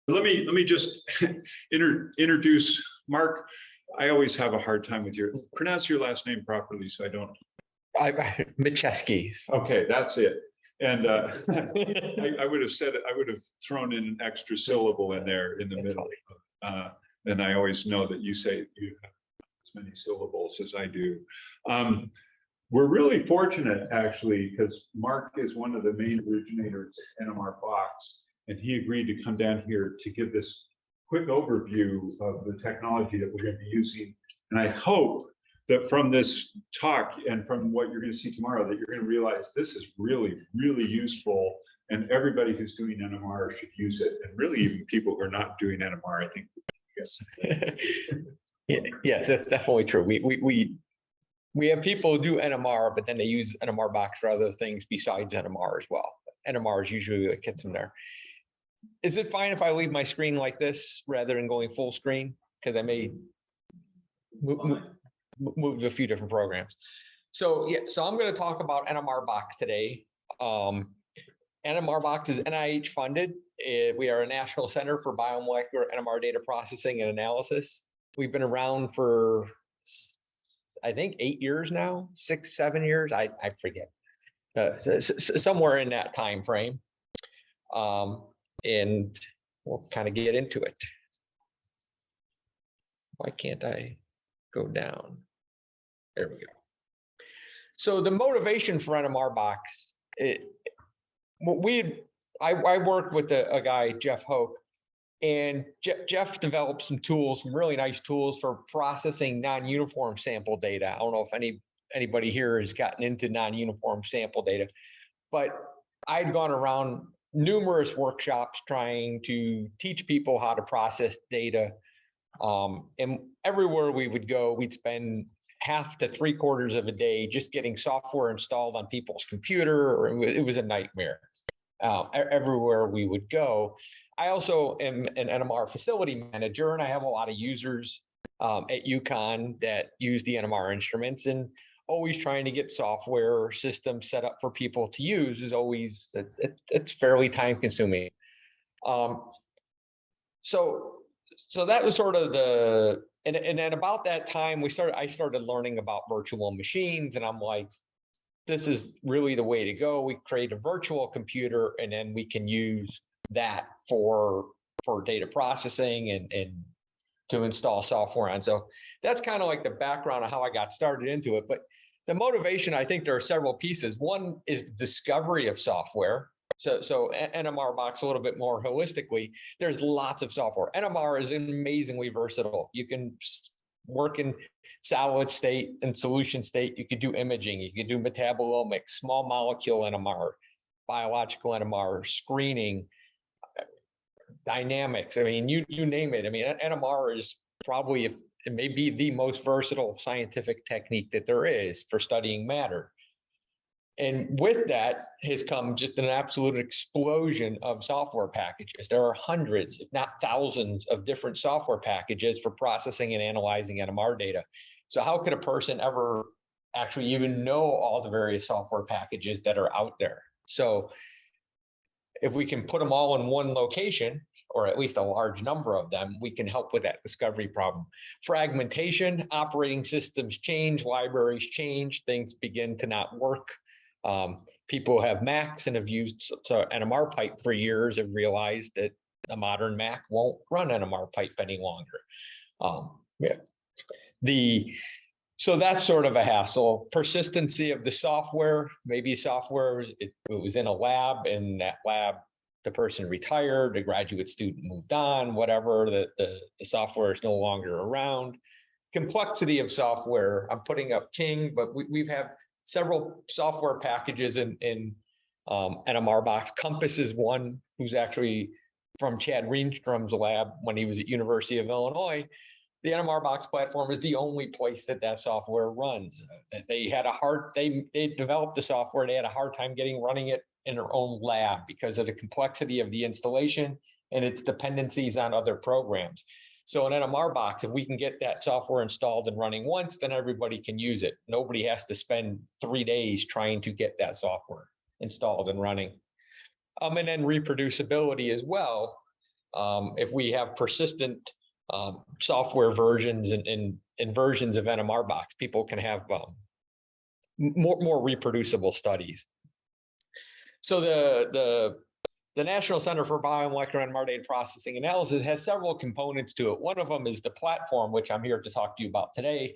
Let me just introduce Mark. I always have a hard time with pronounce your last name properly, so I don't. Maciejewski. Okay, that's it. And I would have said it. I would have thrown in an extra syllable in there in the middle. And I always know that you say you have as many syllables as I do. We're really fortunate, actually, because Mark is one of the main originators of NMRbox, and he agreed to come down here to give this quick overview of the technology that we're going to be using. And I hope that from this talk and from what you're going to see tomorrow, that you're going to realize this is really, really useful, and everybody who's doing NMR should use it. And really, even people who are not doing NMR, I think. Yes. Yes, that's definitely true. We have people who do NMR, but then they use NMRbox for other things besides NMR as well. NMR is usually what gets them there. Is it fine if I leave my screen like this rather than going full screen? Because I may move a few different programs. So yeah, so I'm going to talk about NMRbox today. NMRbox is NIH funded. We are a national center for biomolecular NMR data processing and analysis. We've been around for, I think, 8 years now, 6, 7 years. I forget. Somewhere in that time frame. And we'll kind of get into it. Why can't I go down? There we go. So the motivation for NMRbox, I worked with a guy, Jeff Hoke, and Jeff developed some tools, some really nice tools for processing non-uniform sample data. I don't know if anybody here has gotten into non-uniform sample data, but I'd gone around numerous workshops trying to teach people how to process data. And everywhere we would go, we'd spend half to 3/4 of a day just getting software installed on people's computer, or it was a nightmare. Everywhere we would go. I also am an NMR facility manager, and I have a lot of users at UConn that use the NMR instruments, and always trying to get software or systems set up for people to use is always, it's fairly time consuming. So that was sort of and at about that time I started learning about virtual machines, and I'm like, this is really the way to go. We create a virtual computer, and then we can use that for data processing and to install software on. So that's kind of like the background of how I got started into it. But the motivation, I think there are several pieces. One is the discovery of software. So NMRbox, a little bit more holistically, there's lots of software. NMR is amazingly versatile. You can work in solid state and solution state. You could do imaging, you could do metabolomics, small molecule NMR, biological NMR, screening, dynamics. I mean, you name it. I mean, NMR is probably, it may be the most versatile scientific technique that there is for studying matter. And with that has come just an absolute explosion of software packages. There are hundreds, if not thousands, of different software packages for processing and analyzing NMR data. So how could a person ever actually even know all the various software packages that are out there? So if we can put them all in one location, or at least a large number of them, we can help with that discovery problem. Fragmentation, operating systems change, libraries change, things begin to not work. People who have Macs and have used NMR pipe for years have realized that a modern Mac won't run NMR pipe any longer. So that's sort of a hassle. Persistency of the software, maybe software, it was in a lab, and that lab, the person retired, a graduate student moved on, whatever, the software is no longer around. Complexity of software, I'm putting up King, but we've had several software packages in NMRbox. Compass is one, who's actually from Chad Reenstrom's lab when he was at University of Illinois. The NMRbox platform is the only place that software runs. They developed the software. They had a hard time running it in their own lab because of the complexity of the installation and its dependencies on other programs. So in NMRbox, if we can get that software installed and running once, then everybody can use it. Nobody has to spend 3 days trying to get that software installed and running. And then reproducibility as well. if we have persistent software versions and versions of NMRbox, people can have more reproducible studies. So the National Center for Biomolecular NMR Data Processing Analysis has several components to it. One of them is the platform, which I'm here to talk to you about today.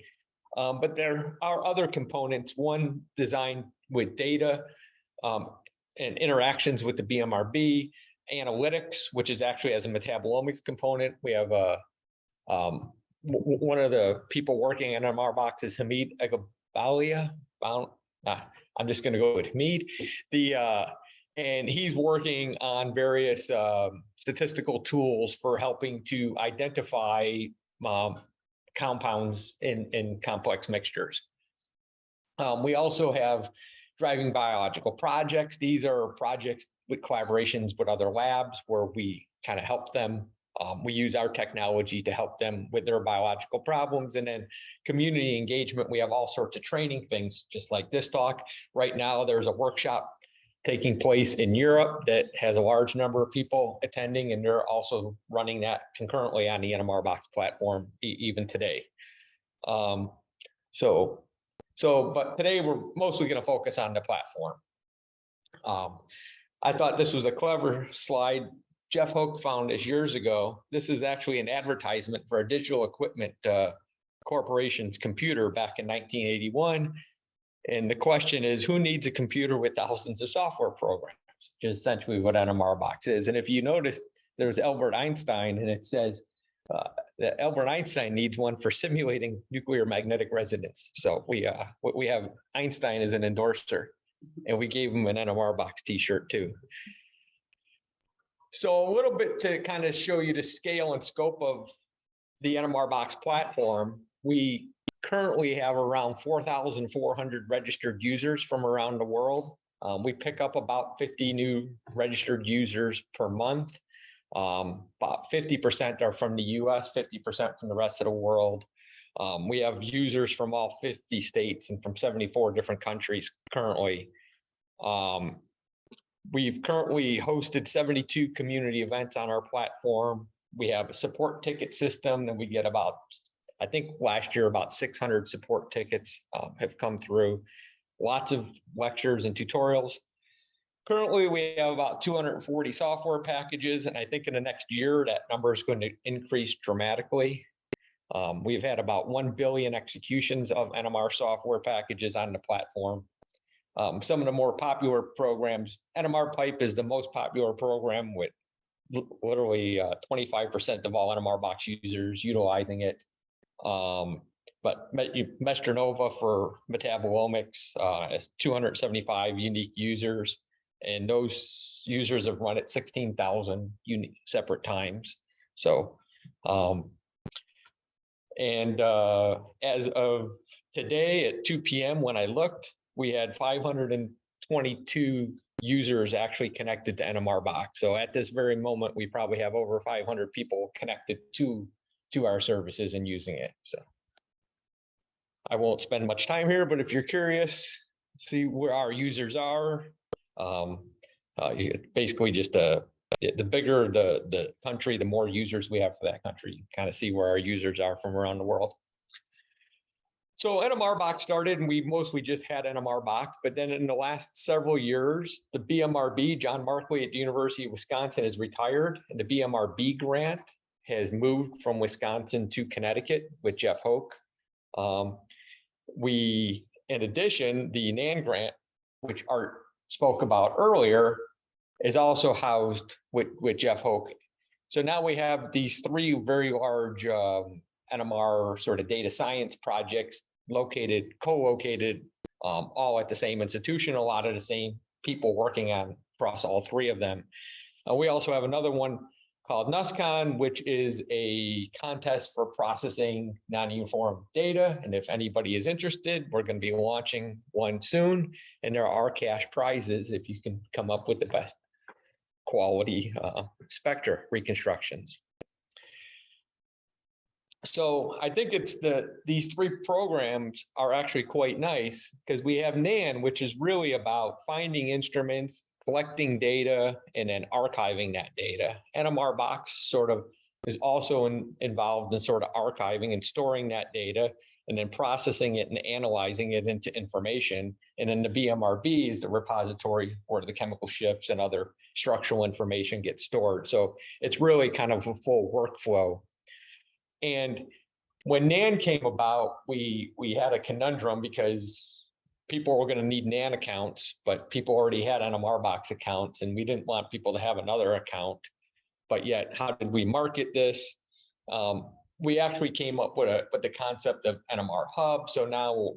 But there are other components, one designed with data and interactions with the BMRB, analytics, which is actually as a metabolomics component. We have one of the people working on NMRbox is Hamid Agabalia. I'm just going to go with Hamid. And he's working on various statistical tools for helping to identify compounds in complex mixtures. We also have driving biological projects. These are projects with collaborations with other labs where we kind of help them. We use our technology to help them with their biological problems. And then community engagement, we have all sorts of training things, just like this talk. Right now, there's a workshop taking place in Europe that has a large number of people attending, and they're also running that concurrently on the NMRbox platform even today. But today we're mostly going to focus on the platform. I thought this was a clever slide. Jeff Hoke found this years ago. This is actually an advertisement for a digital equipment corporation's computer back in 1981. And the question is, who needs a computer with thousands of software programs? Which is essentially what NMRbox is. And if you notice, there's Albert Einstein, and it says that Albert Einstein needs one for simulating nuclear magnetic resonance. So we have Einstein as an endorser, and we gave him an NMRbox t-shirt too. So a little bit to kind of show you the scale and scope of the NMRbox platform. We currently have around 4,400 registered users from around the world. We pick up about 50 new registered users per month. About 50% are from the US, 50% from the rest of the world. We have users from all 50 states and from 74 different countries currently. We've currently hosted 72 community events on our platform. We have a support ticket system, and we get about, I think last year, about 600 support tickets have come through. Lots of lectures and tutorials. Currently, we have about 240 software packages, and I think in the next year, that number is going to increase dramatically. We've had about 1 billion executions of NMR software packages on the platform. Some of the more popular programs, NMR Pipe is the most popular program with literally 25% of all NMRbox users utilizing it. But Mestranova for metabolomics has 275 unique users, and those users have run at 16,000 unique separate times. So, as of today at 2 p.m. when I looked, we had 522 users actually connected to NMRbox. So at this very moment, we probably have over 500 people connected to our services and using it. So I won't spend much time here, but if you're curious, see where our users are. Basically just the bigger the country, the more users we have for that country. You kind of see where our users are from around the world. So NMRbox started, and we mostly just had NMRbox, but then in the last several years, the BMRB, John Markley at the University of Wisconsin, has retired, and the BMRB grant has moved from Wisconsin to Connecticut with Jeff Hoke. In addition, the NAN grant, which Art spoke about earlier, is also housed with Jeff Hoke. So now we have these three very large NMR sort of data science projects co-located, all at the same institution, a lot of the same people working on across all three of them. We also have another one called NUSCON, which is a contest for processing non-uniform data. And if anybody is interested, we're going to be launching one soon. And there are cash prizes if you can come up with the best quality spectra reconstructions. So I think it's these three programs are actually quite nice, because we have NAN, which is really about finding instruments collecting data and then archiving that data. NMRbox sort of is also involved in sort of archiving and storing that data and then processing it and analyzing it into information. And then the BMRB is the repository where the chemical ships and other structural information gets stored. So it's really kind of a full workflow. And when NAN came about, we had a conundrum because people were going to need NAN accounts, but people already had NMRbox accounts, and we didn't want people to have another account. But yet, how did we market this? We actually came up with the concept of NMR Hub. So now what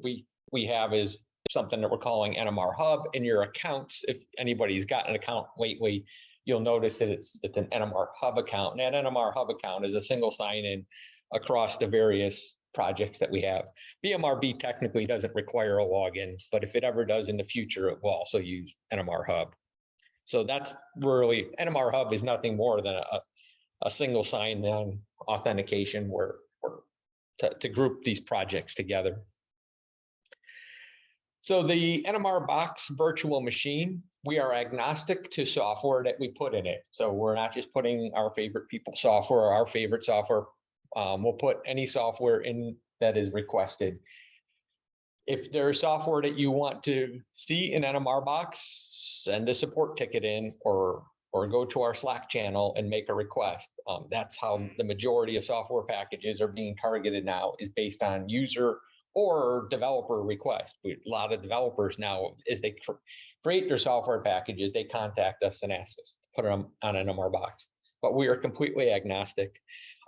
we have is something that we're calling NMR Hub in your accounts. If anybody's got an account lately, you'll notice that it's an NMR Hub account. And that NMR Hub account is a single sign-in across the various projects that we have. BMRB technically doesn't require a login, but if it ever does in the future, it will also use NMR Hub. So that's really, NMR Hub is nothing more than a single sign-on authentication to group these projects together. So the NMRbox virtual machine, we are agnostic to software that we put in it. So we're not just putting our favorite people's software or our favorite software. We'll put any software in that is requested. If there's software that you want to see in NMRbox, send a support ticket in or go to our Slack channel and make a request. That's how the majority of software packages are being targeted now, is based on user or developer request. A lot of developers now, as they create their software packages, they contact us and ask us to put them on NMRbox. But we are completely agnostic.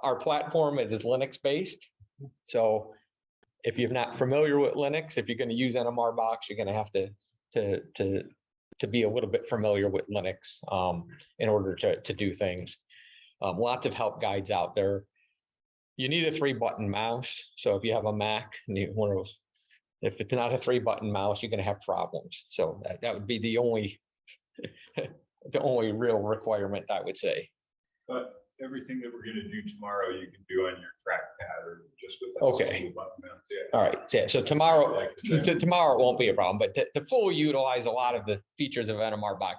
Our platform is Linux based. So if you're not familiar with Linux, if you're going to use NMRbox, you're going to have to be a little bit familiar with Linux in order to do things. Lots of help guides out there. You need a 3-button mouse. So if you have a Mac and you want to, if it's not a 3-button mouse, you're going to have problems. So that would be the only real requirement, I would say. But everything that we're going to do tomorrow, you can do on your trackpad or just with okay. button mouse. Yeah. All right. Yeah. So tomorrow, tomorrow it won't be a problem. But to fully utilize a lot of the features of NMRbox,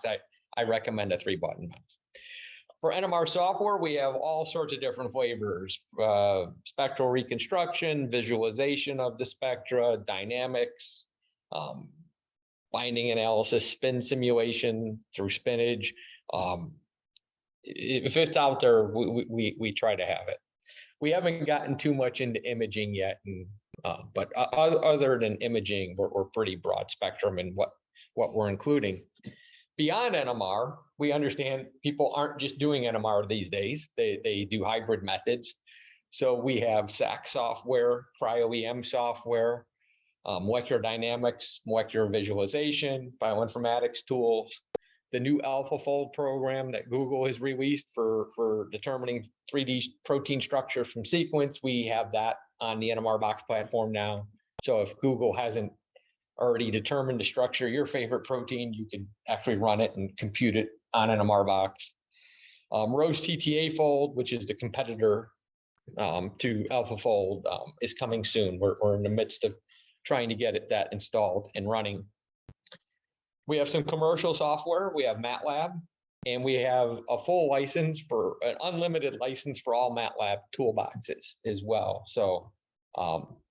I recommend a 3-button mouse. For NMR software, we have all sorts of different flavors: spectral reconstruction, visualization of the spectra, dynamics, binding analysis, spin simulation through spinach. If it's out there, we try to have it. We haven't gotten too much into imaging yet, but other than imaging, we're pretty broad spectrum in what we're including. Beyond NMR, we understand people aren't just doing NMR these days. They do hybrid methods. So we have SAC software, cryo-EM software, molecular dynamics, molecular visualization, bioinformatics tools, the new AlphaFold program that Google has released for determining 3D protein structure from sequence. We have that on the NMRbox platform now. So if Google hasn't already determined the structure of your favorite protein, you can actually run it and compute it on NMRbox. Rose TTA Fold, which is the competitor to AlphaFold, is coming soon. We're in the midst of trying to get that installed and running. We have some commercial software. We have MATLAB, and we have a full license for an unlimited license for all MATLAB toolboxes as well. So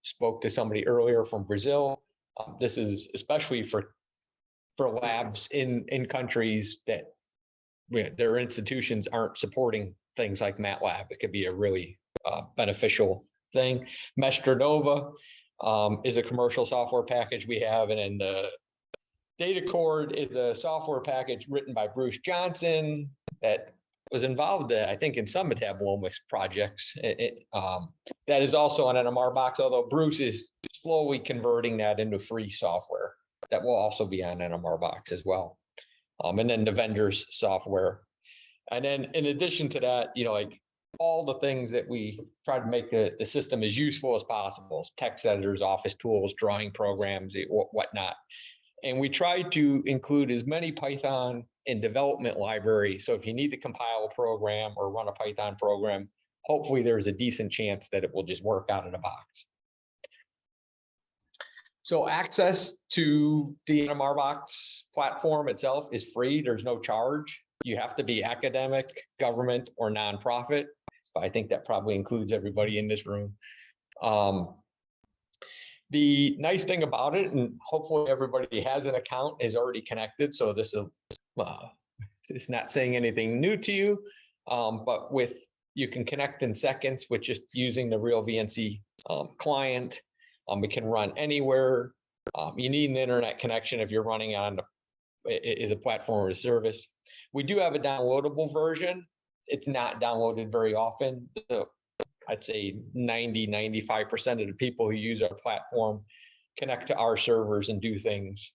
spoke to somebody earlier from Brazil. This is especially for labs in countries that their institutions aren't supporting things like MATLAB. It could be a really beneficial thing. Mestranova is a commercial software package we have, and then DataCord is a software package written by Bruce Johnson that was involved, I think, in some metabolomics projects. That is also on NMRbox, although Bruce is slowly converting that into free software that will also be on NMRbox as well. And then the vendors software. And then in addition to that, like all the things that we try to make the system as useful as possible: text editors, office tools, drawing programs, whatnot. And we try to include as many Python in development library. So if you need to compile a program or run a Python program, hopefully there's a decent chance that it will just work out of the box. So access to the NMRbox platform itself is free. There's no charge. You have to be academic, government, or nonprofit. But I think that probably includes everybody in this room. The nice thing about it, and hopefully everybody has an account, is already connected. So this is it's not saying anything new to you, but you can connect in seconds with just using the real VNC client. It can run anywhere. You need an internet connection if you're running on is a platform or a service. We do have a downloadable version. It's not downloaded very often. I'd say 95% of the people who use our platform connect to our servers and do things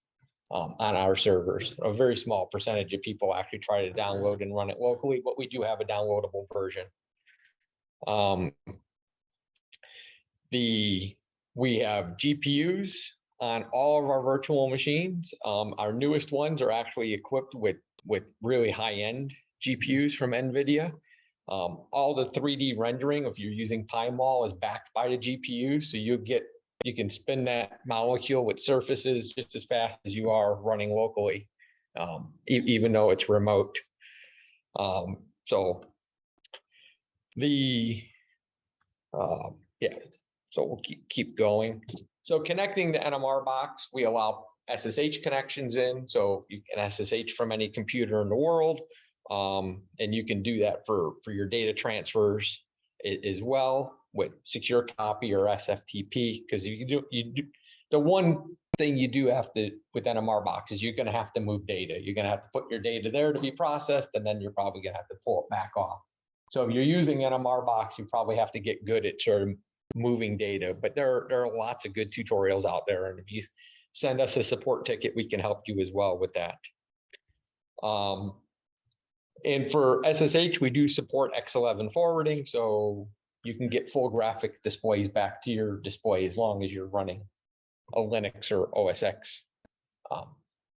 on our servers. A very small percentage of people actually try to download and run it locally, but we do have a downloadable version. We have GPUs on all of our virtual machines. Our newest ones are actually equipped with really high-end GPUs from NVIDIA. All the 3D rendering, if you're using PyMol, is backed by the GPU, so you can spin that molecule with surfaces just as fast as you are running locally, even though it's remote. So we'll keep going. So connecting the NMRbox, we allow SSH connections in, so you can SSH from any computer in the world. And you can do that for your data transfers as well with secure copy or SFTP, because the one thing you do have to with NMRbox is you're going to have to move data. You're going to have to put your data there to be processed, and then you're probably going to have to pull it back off. So if you're using NMRbox, you probably have to get good at sort of moving data, but there are lots of good tutorials out there. And if you send us a support ticket, we can help you as well with that. And for SSH, we do support X11 forwarding, so you can get full graphic displays back to your display as long as you're running a Linux or OS X.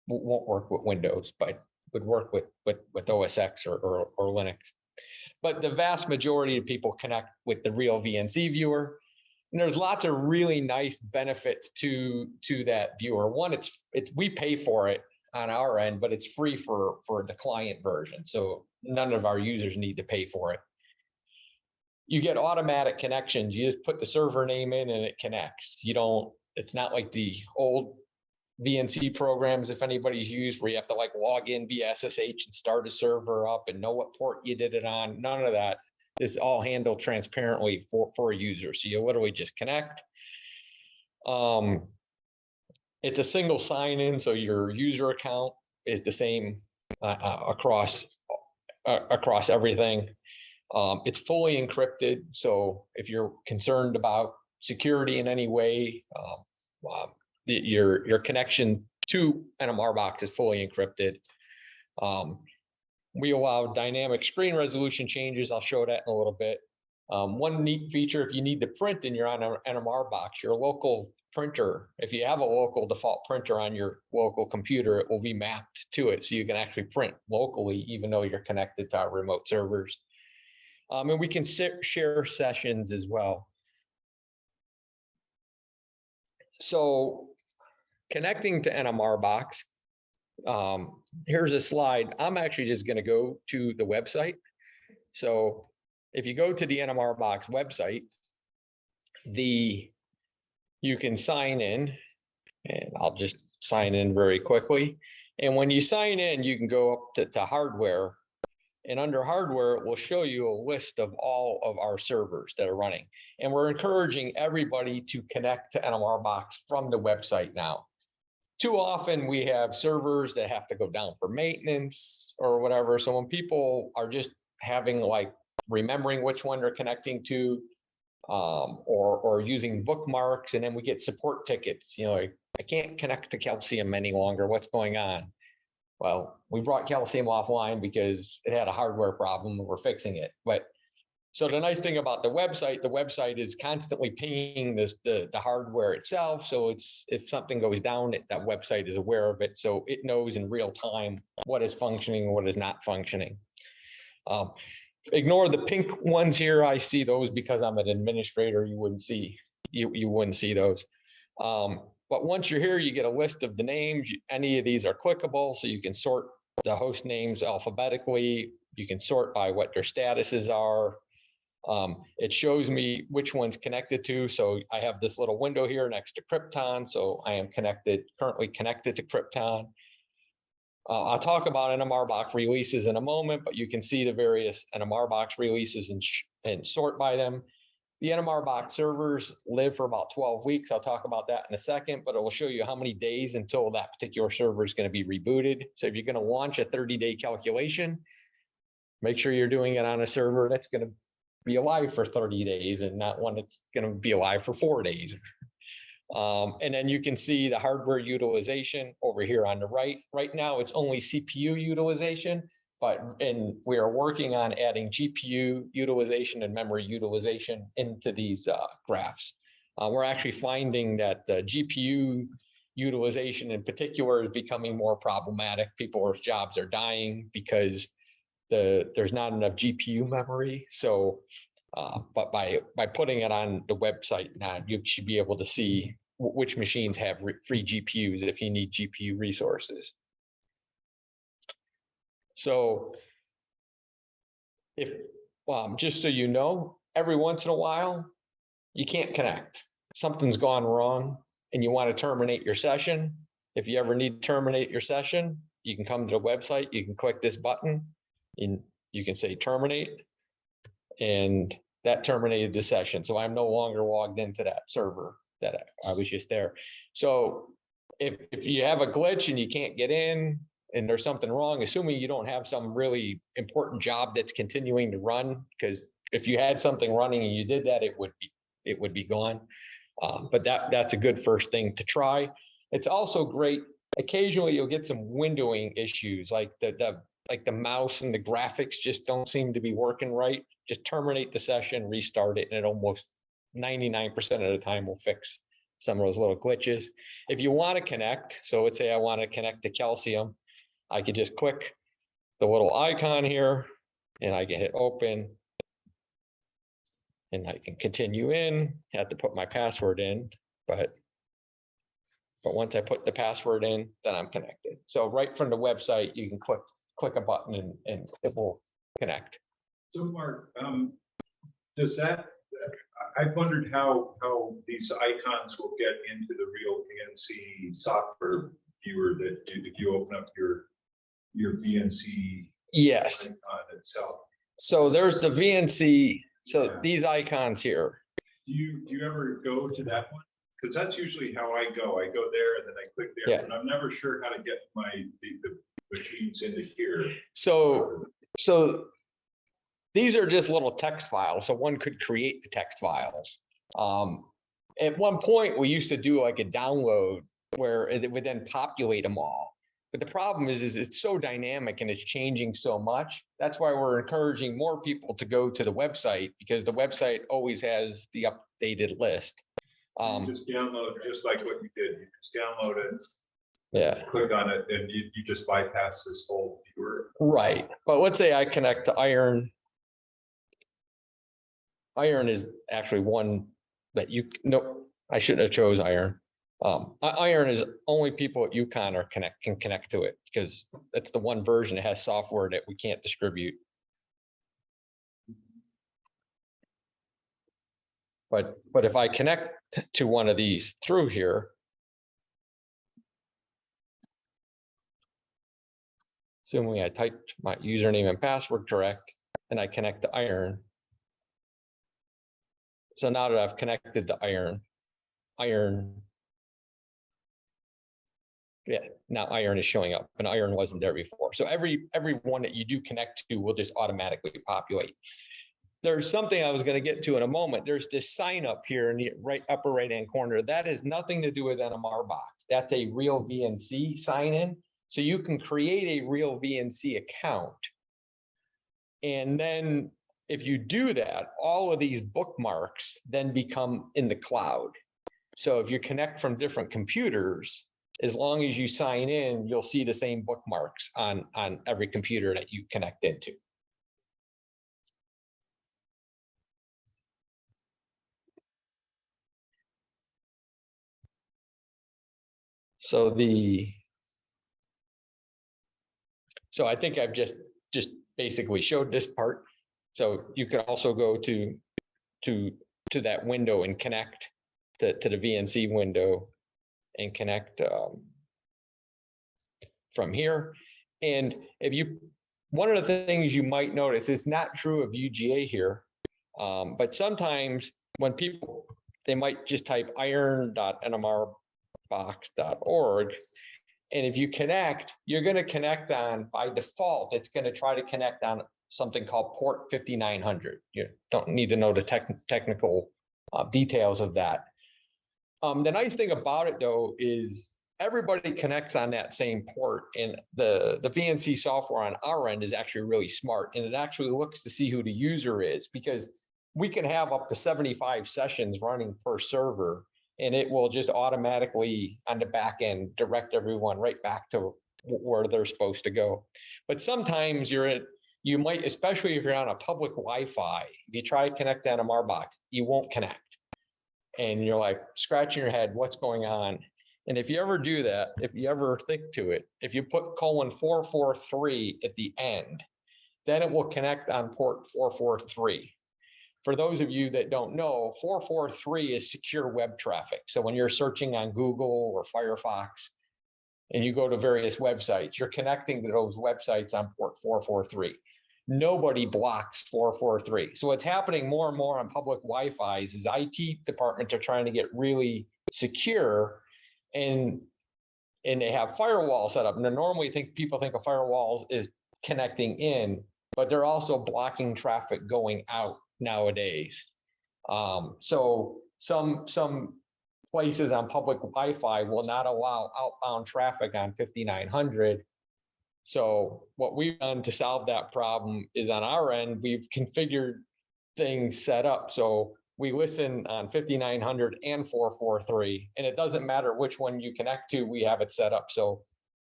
Won't work with Windows, but would work with OS X or Linux. But the vast majority of people connect with the real VNC viewer. And there's lots of really nice benefits to that viewer. One, we pay for it on our end, but it's free for the client version. So none of our users need to pay for it. You get automatic connections. You just put the server name in and it connects. It's not like the old VNC programs, if anybody's used, where you have to like log in via SSH and start a server up and know what port you did it on. None of that. This is all handled transparently for a user. So you literally just connect. It's a single sign-in, so your user account is the same across everything. It's fully encrypted, so if you're concerned about security in any way, your connection to NMRbox is fully encrypted. We allow dynamic screen resolution changes. I'll show that in a little bit. One neat feature, if you need to print and you're on an NMRbox, your local printer, if you have a local default printer on your local computer, it will be mapped to it, so you can actually print locally even though you're connected to our remote servers. And we can share sessions as well. So connecting to NMRbox, here's a slide. I'm actually just going to go to the website. So if you go to the NMRbox website, you can sign in, and I'll just sign in very quickly. And when you sign in, you can go up to hardware, and under hardware, it will show you a list of all of our servers that are running. And we're encouraging everybody to connect to NMRbox from the website now. Too often we have servers that have to go down for maintenance or whatever. So when people are just having like remembering which one they're connecting to, or using bookmarks, and then we get support tickets, like, I can't connect to Calcium any longer. What's going on? Well, we brought Calcium offline because it had a hardware problem and we're fixing it. But so the nice thing about the website is constantly pinging the hardware itself. So if something goes down, that website is aware of it. So it knows in real time what is functioning and what is not functioning. Ignore the pink ones here. I see those because I'm an administrator. You wouldn't see those. But once you're here, you get a list of the names. Any of these are clickable, so you can sort the host names alphabetically. You can sort by what their statuses are. It shows me which one's connected to. So I have this little window here next to Krypton. So I am currently connected to Krypton. I'll talk about NMRbox releases in a moment, but you can see the various NMRbox releases and sort by them. The NMRbox servers live for about 12 weeks. I'll talk about that in a second, but it will show you how many days until that particular server is going to be rebooted. So if you're going to launch a 30-day calculation, make sure you're doing it on a server that's going to be alive for 30 days and not one that's going to be alive for 4 days. And then you can see the hardware utilization over here on the right. Right now, it's only CPU utilization, and we are working on adding GPU utilization and memory utilization into these graphs. We're actually finding that the GPU utilization in particular is becoming more problematic. People's jobs are dying because there's not enough GPU memory. So, but by putting it on the website now, you should be able to see which machines have free GPUs if you need GPU resources. So just so you know, every once in a while, you can't connect. Something's gone wrong and you want to terminate your session. If you ever need to terminate your session, you can come to the website, you can click this button, and you can say terminate, and that terminated the session. So I'm no longer logged into that server that I was just there. So if you have a glitch and you can't get in and there's something wrong, assuming you don't have some really important job that's continuing to run, because if you had something running and you did that, it would be gone. But that's a good first thing to try. It's also great. Occasionally you'll get some windowing issues, like the mouse and the graphics just don't seem to be working right. Just terminate the session, restart it, and it almost 99% of the time will fix some of those little glitches. If you want to connect, so let's say I want to connect to Calcium, I could just click the little icon here and I can hit open and I can continue in. I have to put my password in, but once I put the password in, then I'm connected. So right from the website, you can click a button and it will connect. So Mark, does that, I've wondered how these icons will get into the real VNC software viewer that if you open up your VNC yes icon itself. So there's the VNC. So Yeah. these icons here. Do you ever go to that one? Because that's usually how I go. I go there and then I click there, Yeah. but I'm never sure how to get the machines into here. So these are just little text files. So one could create the text files. At one point, we used to do like a download where it would then populate them all. But the problem is it's so dynamic and it's changing so much. That's why we're encouraging more people to go to the website, because the website always has the updated list. You just download, just like what you did. You just download it. Yeah. Click on it and you just bypass this whole viewer. Right. But let's say I connect to Iron. Iron is actually one that I shouldn't have chose Iron. Iron is only people at UConn can connect to it, because that's the one version that has software that we can't distribute. But if I connect to one of these through here, assuming I typed my username and password correct, and I connect to Iron. So now that I've connected to Iron, yeah, now Iron is showing up, and Iron wasn't there before. So every one that you do connect to will just automatically populate. There's something I was going to get to in a moment. There's this sign up here in the upper right-hand corner. That has nothing to do with NMRbox. That's a real VNC sign in. So you can create a real VNC account. And then if you do that, all of these bookmarks then become in the cloud. So if you connect from different computers, as long as you sign in, you'll see the same bookmarks on every computer that you connect into. So I think I've just basically showed this part. So you can also go to that window and connect to the VNC window and connect from here. And one of the things you might notice, it's not true of UGA here, but sometimes when people, they might just type iron.nmrbox.org. And if you connect, you're going to connect on, by default, it's going to try to connect on something called port 5900. You don't need to know the technical details of that. The nice thing about it, though, is everybody connects on that same port, and the VNC software on our end is actually really smart, and it actually looks to see who the user is, because we can have up to 75 sessions running per server, and it will just automatically on the back end direct everyone right back to where they're supposed to go. But sometimes you might, especially if you're on a public Wi-Fi, if you try to connect to NMRbox, you won't connect. And you're like scratching your head, what's going on? And if you ever do that, if you ever think to it, if you put :443 at the end, then it will connect on port 443. For those of you that don't know, 443 is secure web traffic. So when you're searching on Google or Firefox and you go to various websites, you're connecting to those websites on port 443. Nobody blocks 443. So what's happening more and more on public Wi-Fi's is IT departments are trying to get really secure, and they have firewalls set up. And normally people think of firewalls as connecting in, but they're also blocking traffic going out nowadays. So some places on public Wi-Fi will not allow outbound traffic on 5900. So what we've done to solve that problem is on our end, we've configured things set up. So we listen on 5900 and 443, and it doesn't matter which one you connect to, we have it set up. So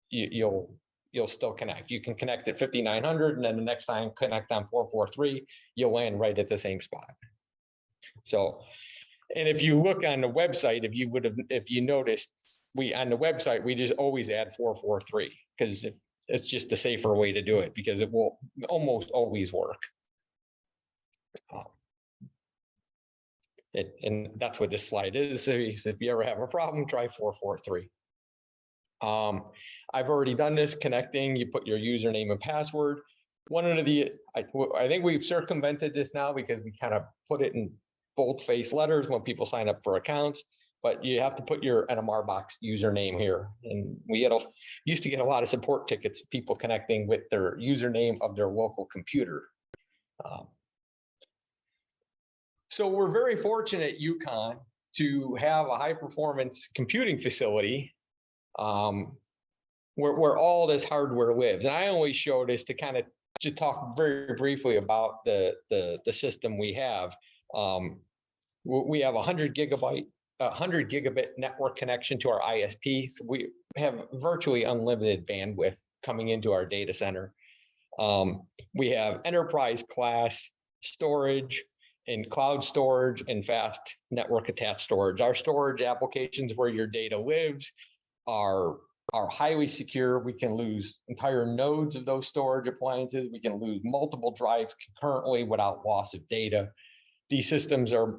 you'll still connect. You can connect at 5900, and then the next time connect on 443, you'll land right at the same spot. So, and if you look on the website, if you noticed, on the website, we just always add 443 because it's just a safer way to do it, because it will almost always work. And that's what this slide is. So if you ever have a problem, try 443. I've already done this connecting. You put your username and password. One of I think we've circumvented this now because we kind of put it in bold-faced letters when people sign up for accounts, but you have to put your NMRbox username here. And we used to get a lot of support tickets, people connecting with their username of their local computer. So we're very fortunate at UConn to have a high-performance computing facility where all this hardware lives. And I always show this to kind of to talk very briefly about the system we have. We have 100 gigabit network connection to our ISP. So we have virtually unlimited bandwidth coming into our data center. We have enterprise class storage and cloud storage and fast network attached storage. Our storage applications where your data lives are highly secure. We can lose entire nodes of those storage appliances. We can lose multiple drives concurrently without loss of data. These systems are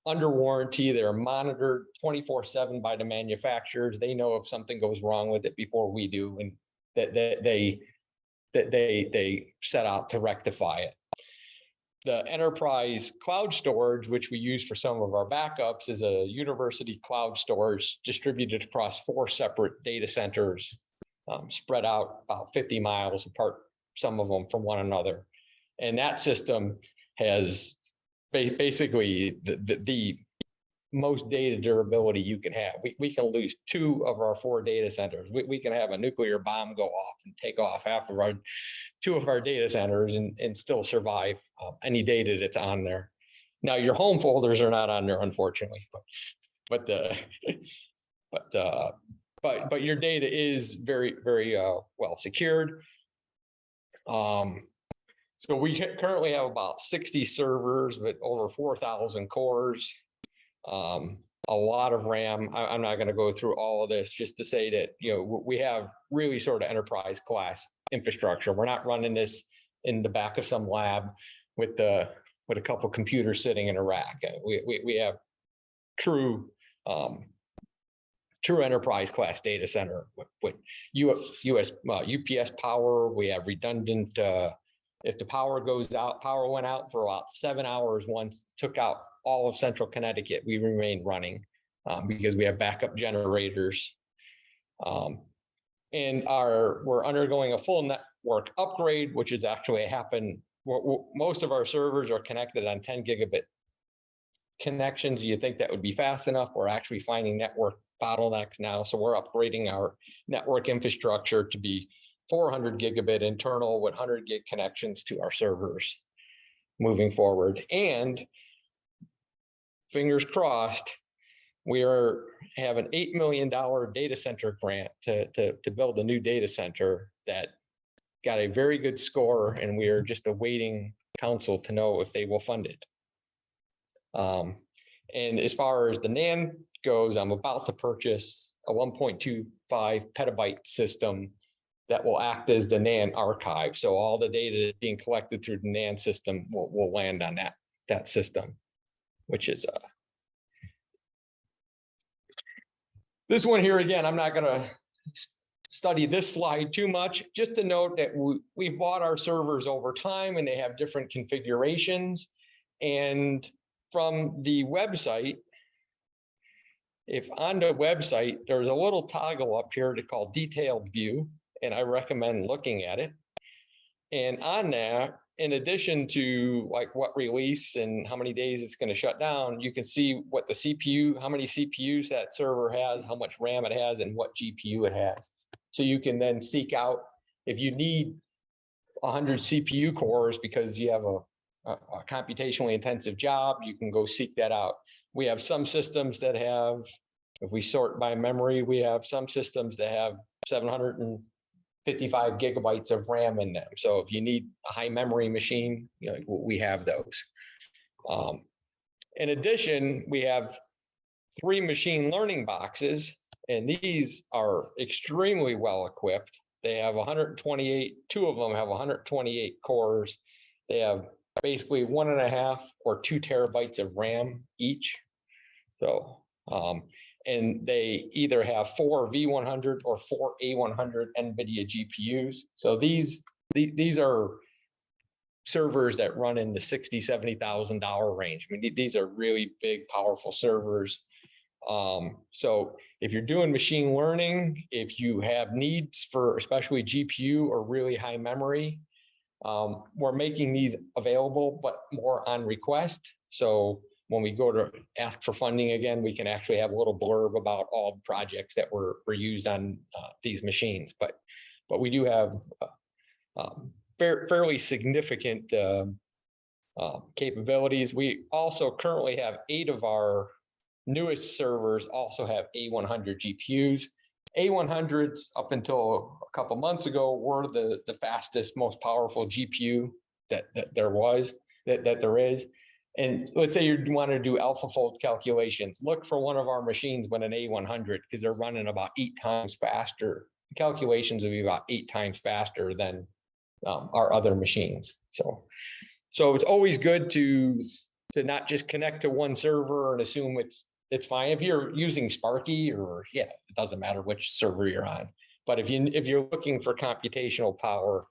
under warranty. They're monitored 24/7 by the manufacturers. They know if something goes wrong with it before we do, and that they set out to rectify it. The enterprise cloud storage, which we use for some of our backups, is a university cloud storage distributed across 4 separate data centers, spread out about 50 miles apart, some of them from one another. And that system has basically the most data durability you can have. We can lose 2 of our 4 data centers. We can have a nuclear bomb go off and take off 2 of our data centers and still survive any data that's on there. Now your home folders are not on there, unfortunately, but your data is very, very well secured. So we currently have about 60 servers with over 4,000 cores. a lot of RAM. I'm not going to go through all of this, just to say that, we have really sort of enterprise class infrastructure. We're not running this in the back of some lab with a couple computers sitting in a rack. We have true enterprise class data center with UPS power. We have redundant. If the power goes out, power went out for about 7 hours once, took out all of central Connecticut, we remain running because we have backup generators. And we're undergoing a full network upgrade, which has actually happened. Most of our servers are connected on 10 gigabit connections. You think that would be fast enough? We're actually finding network bottlenecks now. So we're upgrading our network infrastructure to be 400 gigabit internal with 100 gig connections to our servers moving forward. And fingers crossed, we have an $8 million data center grant to build a new data center that got a very good score, and we are just awaiting council to know if they will fund it. And as far as the NAN goes, I'm about to purchase a 1.25 petabyte system that will act as the NAN archive. So all the data that's being collected through the NAN system will land on that system, which is this one here. Again, I'm not going to study this slide too much, just to note that we've bought our servers over time and they have different configurations. And from the website, if on the website, there's a little toggle up here to call detailed view, and I recommend looking at it. And on that, in addition to like what release and how many days it's going to shut down, you can see what the CPU, how many CPUs that server has, how much RAM it has, and what GPU it has. So you can then seek out, if you need 100 CPU cores because you have a computationally intensive job, you can go seek that out. We have some systems that have, if we sort by memory, we have some systems that have 755 gigabytes of RAM in them. So if you need a high memory machine, we have those. In addition, we have 3 machine learning boxes, and these are extremely well equipped. They have 128, 2 of them have 128 cores. They have basically 1.5 or 2 terabytes of RAM each. So, and they either have 4 V100 or 4 A100 NVIDIA GPUs. So these are servers that run in the $60,000-$70,000 range. I mean, these are really big, powerful servers. So if you're doing machine learning, if you have needs for especially GPU or really high memory, we're making these available, but more on request. So when we go to ask for funding again, we can actually have a little blurb about all the projects that were used on these machines. But we do have fairly significant capabilities. We also currently have 8 of our newest servers also have A100 GPUs. A100s, up until a couple months ago, were the fastest, most powerful GPU that there is. And let's say you want to do AlphaFold calculations, look for one of our machines with an A100 because they're running about 8 times faster. The calculations will be about 8 times faster than our other machines. So it's always good to not just connect to one server and assume it's fine. If you're using Sparky it doesn't matter which server you're on. But if you're looking for computational power,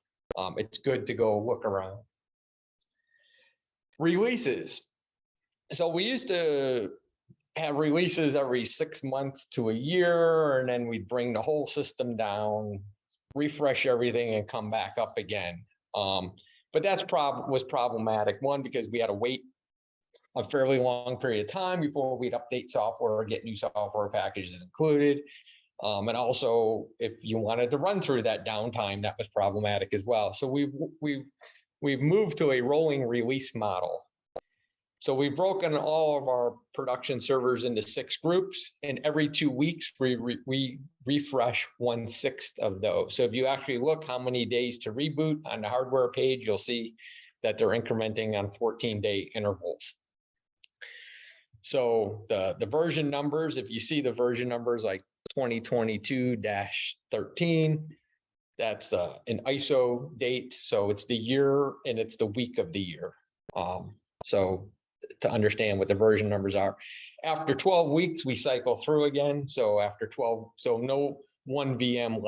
it's good to go look around. Releases. So we used to have releases every 6 months to a year, and then we'd bring the whole system down, refresh everything, and come back up again. But that's was problematic. One, because we had to wait a fairly long period of time before we'd update software or get new software packages included. And also, if you wanted to run through that downtime, that was problematic as well. So we've moved to a rolling release model. So we've broken all of our production servers into 6 groups, and every 2 weeks we refresh 1/6 of those. So if you actually look how many days to reboot on the hardware page, you'll see that they're incrementing on 14-day intervals. So the version numbers, if you see the version numbers like 2022-13, that's an ISO date. So it's the year and it's the week of the year. So to understand what the version numbers are. After 12 weeks, we cycle through again. So after 12, so no one VM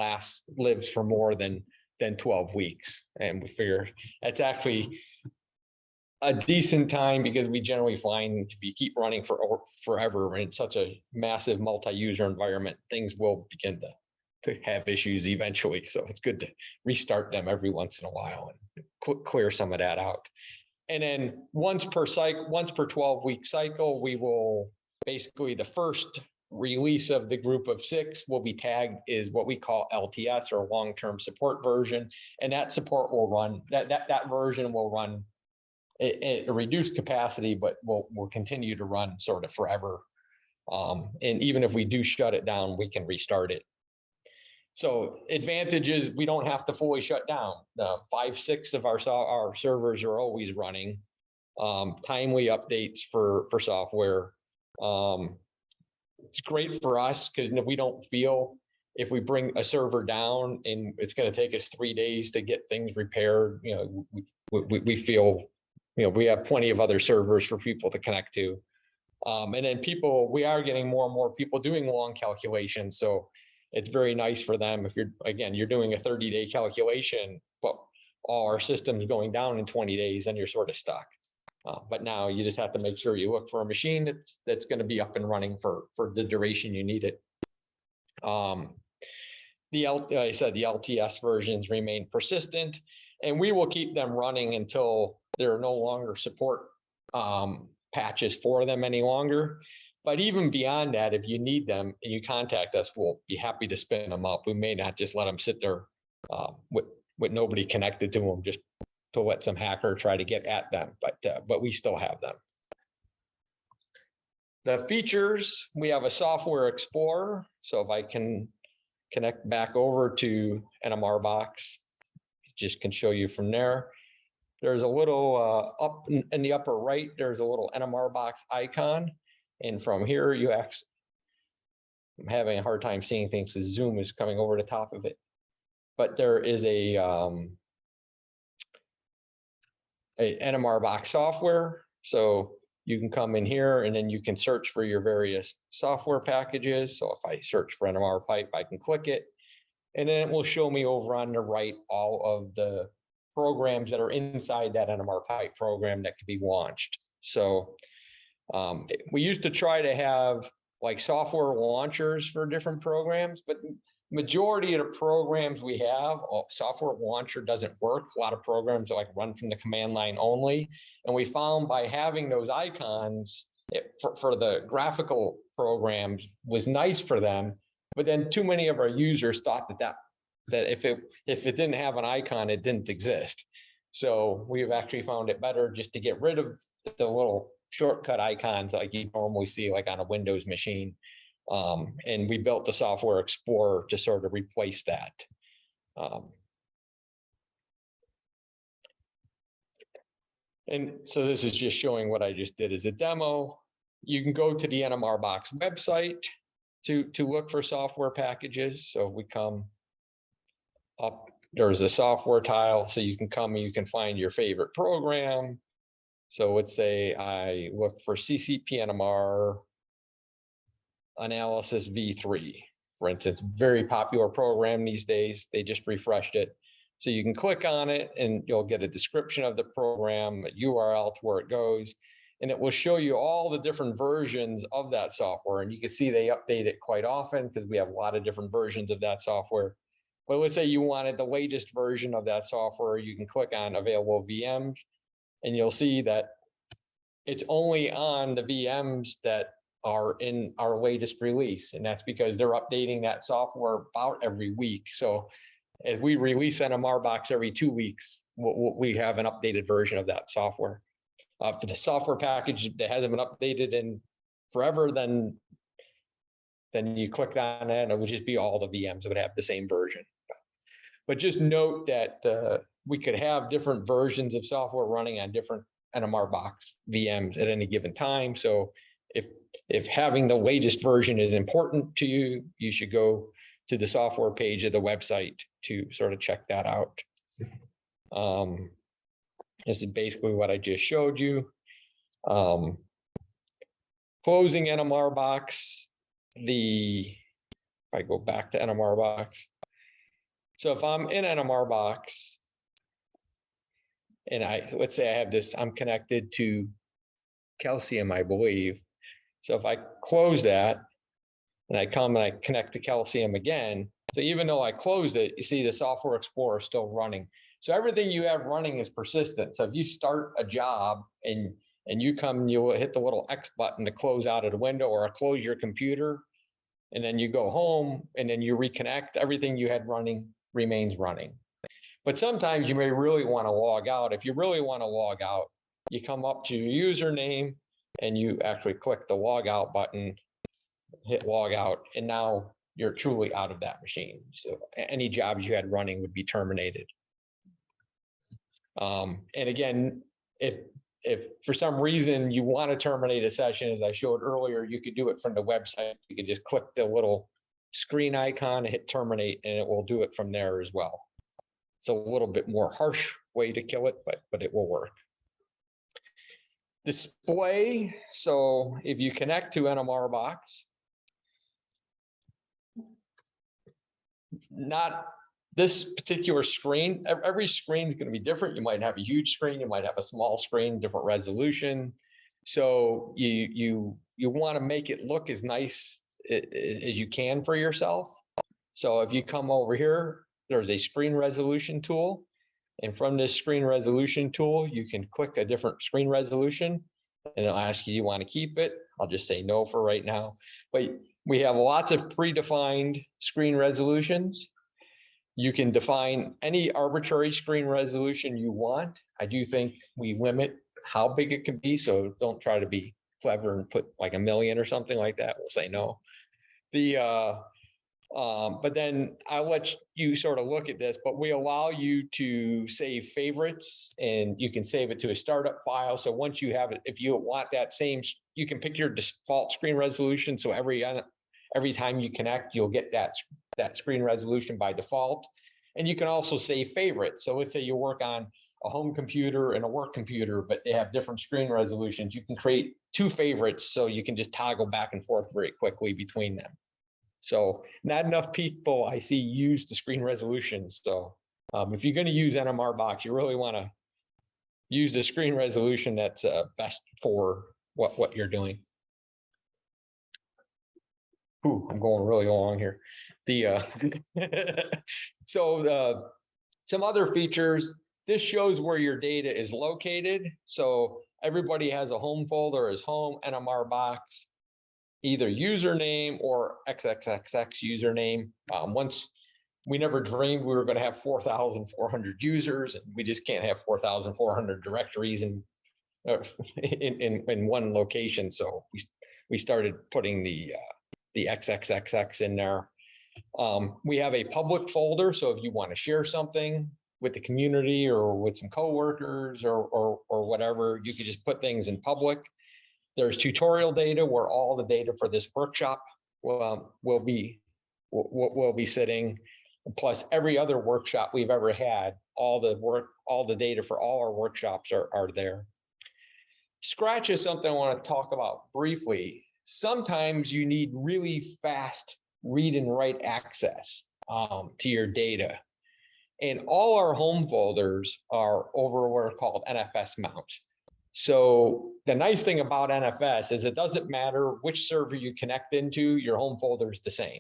lives for more than 12 weeks. And we figure that's actually a decent time because we generally find if you keep running for forever and it's such a massive multi-user environment, things will begin to have issues eventually. So it's good to restart them every once in a while and clear some of that out. And then once per 12-week cycle, we will basically the first release of the group of 6 will be tagged is what we call LTS or long-term support version. And that support will run, that version will run a reduced capacity, but will continue to run sort of forever. And even if we do shut it down, we can restart it. So advantages, we don't have to fully shut down. 5/6 of our servers are always running. Timely updates for software. It's great for us because we don't feel if we bring a server down and it's going to take us 3 days to get things repaired. We feel we have plenty of other servers for people to connect to. And then we are getting more and more people doing long calculations. So it's very nice for them. If you're doing a 30-day calculation, but all our systems going down in 20 days, then you're sort of stuck. But now you just have to make sure you look for a machine that's going to be up and running for the duration you need it. I said the LTS versions remain persistent, and we will keep them running until there are no longer support patches for them any longer. But even beyond that, if you need them and you contact us, we'll be happy to spin them up. We may not just let them sit there with nobody connected to them, just to let some hacker try to get at them. But we still have them. The features, we have a software explorer. So if I can connect back over to NMRbox, just can show you from there. There's a little up in the upper right, there's a little NMRbox icon. And from here, I'm having a hard time seeing things because Zoom is coming over the top of it. But there is a NMRbox software. So you can come in here and then you can search for your various software packages. So if I search for NMR pipe, I can click it. And then it will show me over on the right all of the programs that are inside that NMR pipe program that can be launched. So we used to try to have like software launchers for different programs, but majority of the programs we have, software launcher doesn't work. A lot of programs are like run from the command line only. And we found by having those icons for the graphical programs was nice for them, but then too many of our users thought that if it didn't have an icon, it didn't exist. So we've actually found it better just to get rid of the little shortcut icons like you normally see like on a Windows machine. And we built the software explorer to sort of replace that. And so this is just showing what I just did as a demo. You can go to the NMRbox website to look for software packages. So we come up, there's a software tile, so you can come and you can find your favorite program. So let's say I look for CCP NMR analysis V3, for instance, very popular program these days. They just refreshed it. So you can click on it and you'll get a description of the program, a URL to where it goes, and it will show you all the different versions of that software. And you can see they update it quite often because we have a lot of different versions of that software. But let's say you wanted the latest version of that software, you can click on available VMs and you'll see that it's only on the VMs that are in our latest release. And that's because they're updating that software about every week. So as we release NMRbox every 2 weeks, we have an updated version of that software. For the software package that hasn't been updated in forever, then you click on it and it would just be all the VMs would have the same version. But just note that we could have different versions of software running on different NMRbox VMs at any given time. So if having the latest version is important to you, you should go to the software page of the website to sort of check that out. This is basically what I just showed you. Closing NMRbox, if I go back to NMRbox. So if I'm in NMRbox and let's say I have this, I'm connected to calcium, I believe. So if I close that and I come and I connect to calcium again, so even though I closed it, you see the Software Explorer is still running. So everything you have running is persistent. So if you start a job and you come, you'll hit the little X button to close out of the window or close your computer, and then you go home and then you reconnect, everything you had running remains running. But sometimes you may really want to log out. If you really want to log out, you come up to your username and you actually click the log out button, hit log out, and now you're truly out of that machine. So any jobs you had running would be terminated. And again, if for some reason you want to terminate a session, as I showed earlier, you could do it from the website. You could just click the little screen icon, hit terminate, and it will do it from there as well. It's a little bit more harsh way to kill it, but it will work. Display. So if you connect to NMRbox, not this particular screen, every screen is going to be different. You might have a huge screen, you might have a small screen, different resolution. So you want to make it look as nice as you can for yourself. So if you come over here, there's a screen resolution tool. And from this screen resolution tool, you can click a different screen resolution and it'll ask you, you want to keep it? I'll just say no for right now. But we have lots of predefined screen resolutions. You can define any arbitrary screen resolution you want. I do think we limit how big it can be, so don't try to be clever and put like 1 million or something like that. We'll say no. But then I'll let you sort of look at this, but we allow you to save favorites and you can save it to a startup file. So once you have it, if you want that same, you can pick your default screen resolution. So every time you connect, you'll get that screen resolution by default. And you can also save favorites. So let's say you work on a home computer and a work computer, but they have different screen resolutions. You can create 2 favorites so you can just toggle back and forth very quickly between them. So not enough people I see use the screen resolution. So if you're going to use NMRbox, you really want to use the screen resolution that's best for what you're doing. Ooh, I'm going really long here. Some other features. This shows where your data is located. So everybody has a home folder as home, NMRbox, either username or XXXX username. Once we never dreamed we were going to have 4,400 users, and we just can't have 4,400 directories in one location. So we started putting the XXXX in there. We have a public folder, so if you want to share something with the community or with some coworkers or whatever, you could just put things in public. There's tutorial data where all the data for this workshop will be sitting. Plus every other workshop we've ever had, all the data for all our workshops are there. Scratch is something I want to talk about briefly. Sometimes you need really fast read and write access to your data. And all our home folders are over what are called NFS mounts. So the nice thing about NFS is it doesn't matter which server you connect into, your home folder is the same.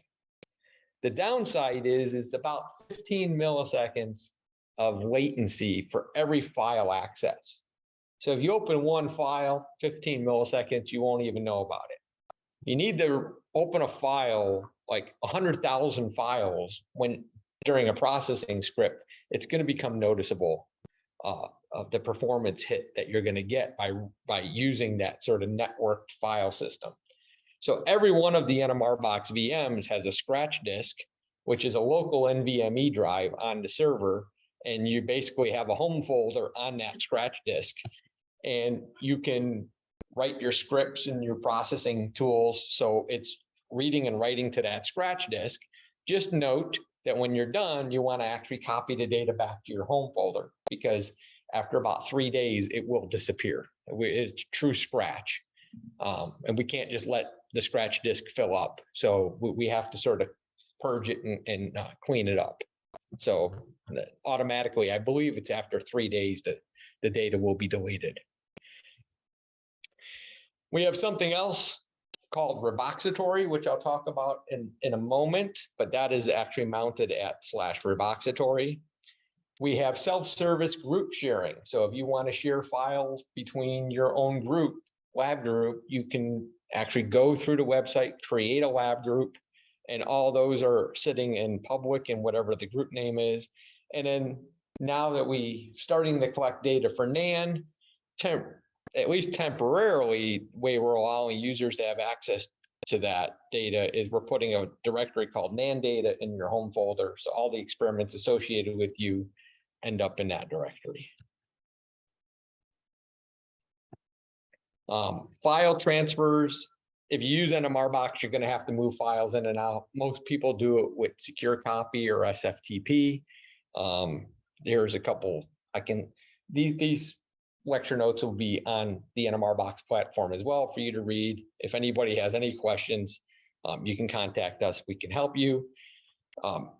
The downside is it's about 15 milliseconds of latency for every file access. So if you open one file, 15 milliseconds, you won't even know about it. You need to open a file like 100,000 files during a processing script, it's going to become noticeable of the performance hit that you're going to get by using that sort of networked file system. So every one of the NMRbox VMs has a scratch disk, which is a local NVMe drive on the server, and you basically have a home folder on that scratch disk, and you can write your scripts and your processing tools. So it's reading and writing to that scratch disk. Just note that when you're done, you want to actually copy the data back to your home folder, because after about 3 days, it will disappear. It's true scratch. And we can't just let the scratch disk fill up. So we have to sort of purge it and clean it up. So automatically, I believe it's after 3 days that the data will be deleted. We have something else called Reboxitory, which I'll talk about in a moment, but that is actually mounted at /Reboxitory. We have self-service group sharing. So if you want to share files between your own group, lab group, you can actually go through the website, create a lab group, and all those are sitting in public and whatever the group name is. And then now that we starting to collect data for NAN, at least temporarily, way we're allowing users to have access to that data is we're putting a directory called NAN data in your home folder. So all the experiments associated with you end up in that directory. File transfers. If you use NMRbox, you're going to have to move files in and out. Most people do it with Secure Copy or SFTP. There's a couple. These lecture notes will be on the NMRbox platform as well for you to read. If anybody has any questions, you can contact us. We can help you.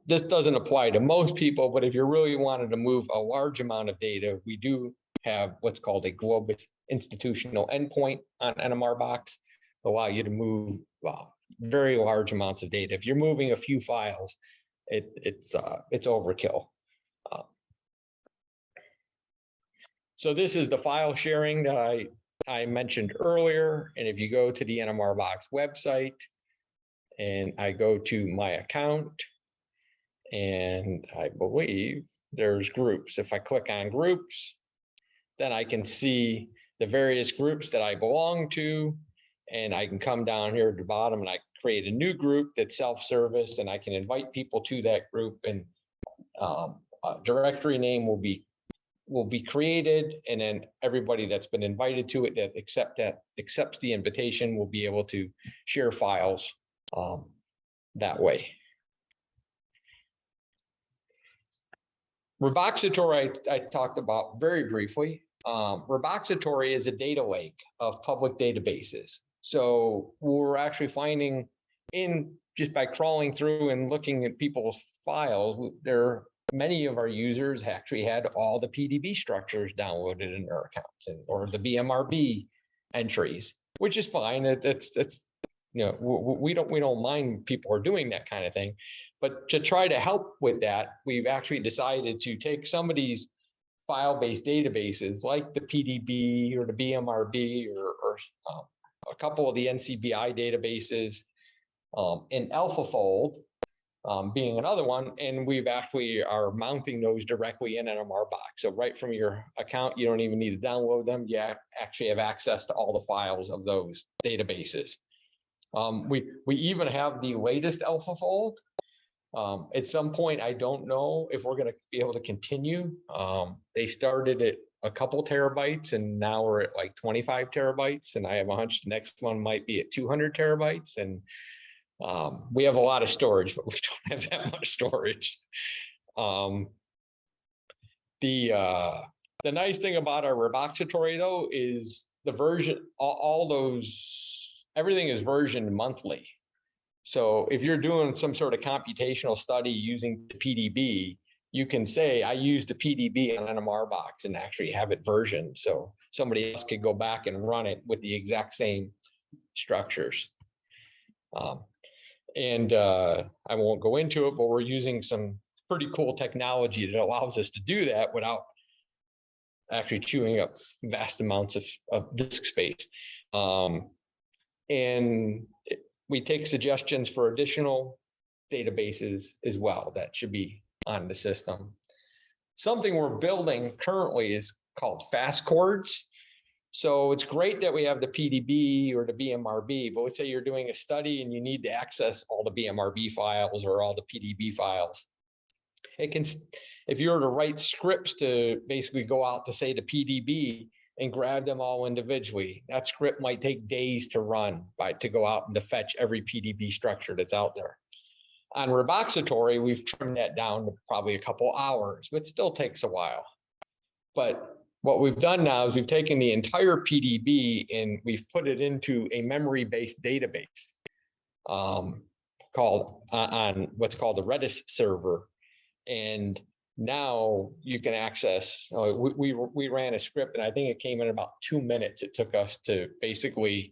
This doesn't apply to most people, but if you really wanted to move a large amount of data, we do have what's called a Globus institutional endpoint on NMRbox, allow you to move very large amounts of data. If you're moving a few files, it's overkill. So this is the file sharing that I mentioned earlier. And if you go to the NMRbox website and I go to my account, and I believe there's groups. If I click on groups, then I can see the various groups that I belong to, and I can come down here at the bottom and I can create a new group that's self-service, and I can invite people to that group, and a directory name will be created, and then everybody that's been invited to it that accepts the invitation will be able to share files that way. Reboxitory I talked about very briefly. Reboxitory is a data lake of public databases. So we're actually finding just by crawling through and looking at people's files, many of our users actually had all the PDB structures downloaded in their accounts or the BMRB entries, which is fine. It's we don't mind people are doing that kind of thing. But to try to help with that, we've actually decided to take some of these file-based databases like the PDB or the BMRB or a couple of the NCBI databases, and AlphaFold being another one, and we've actually are mounting those directly in NMRbox. So right from your account, you don't even need to download them. You actually have access to all the files of those databases. We even have the latest AlphaFold. At some point, I don't know if we're going to be able to continue. They started at a couple terabytes, and now we're at like 25 terabytes. And I have a hunch the next one might be at 200 terabytes. And we have a lot of storage, but we don't have that much storage. The nice thing about our Reboxitory though is the version, everything is versioned monthly. So if you're doing some sort of computational study using the PDB, you can say, I use the PDB on NMRbox and actually have it versioned. So somebody else could go back and run it with the exact same structures. I won't go into it, but we're using some pretty cool technology that allows us to do that without actually chewing up vast amounts of disk space. We take suggestions for additional databases as well that should be on the system. Something we're building currently is called fast chords. So it's great that we have the PDB or the BMRB, but let's say you're doing a study and you need to access all the BMRB files or all the PDB files. If you were to write scripts to basically go out to say the PDB, and grab them all individually. That script might take days to run to go out and to fetch every PDB structure that's out there. On repository, we've trimmed that down to probably a couple hours, but still takes a while. But what we've done now is we've taken the entire PDB and we've put it into a memory-based database called on what's called the Redis server. And now you can access, we ran a script and I think it came in about 2 minutes. It took us to basically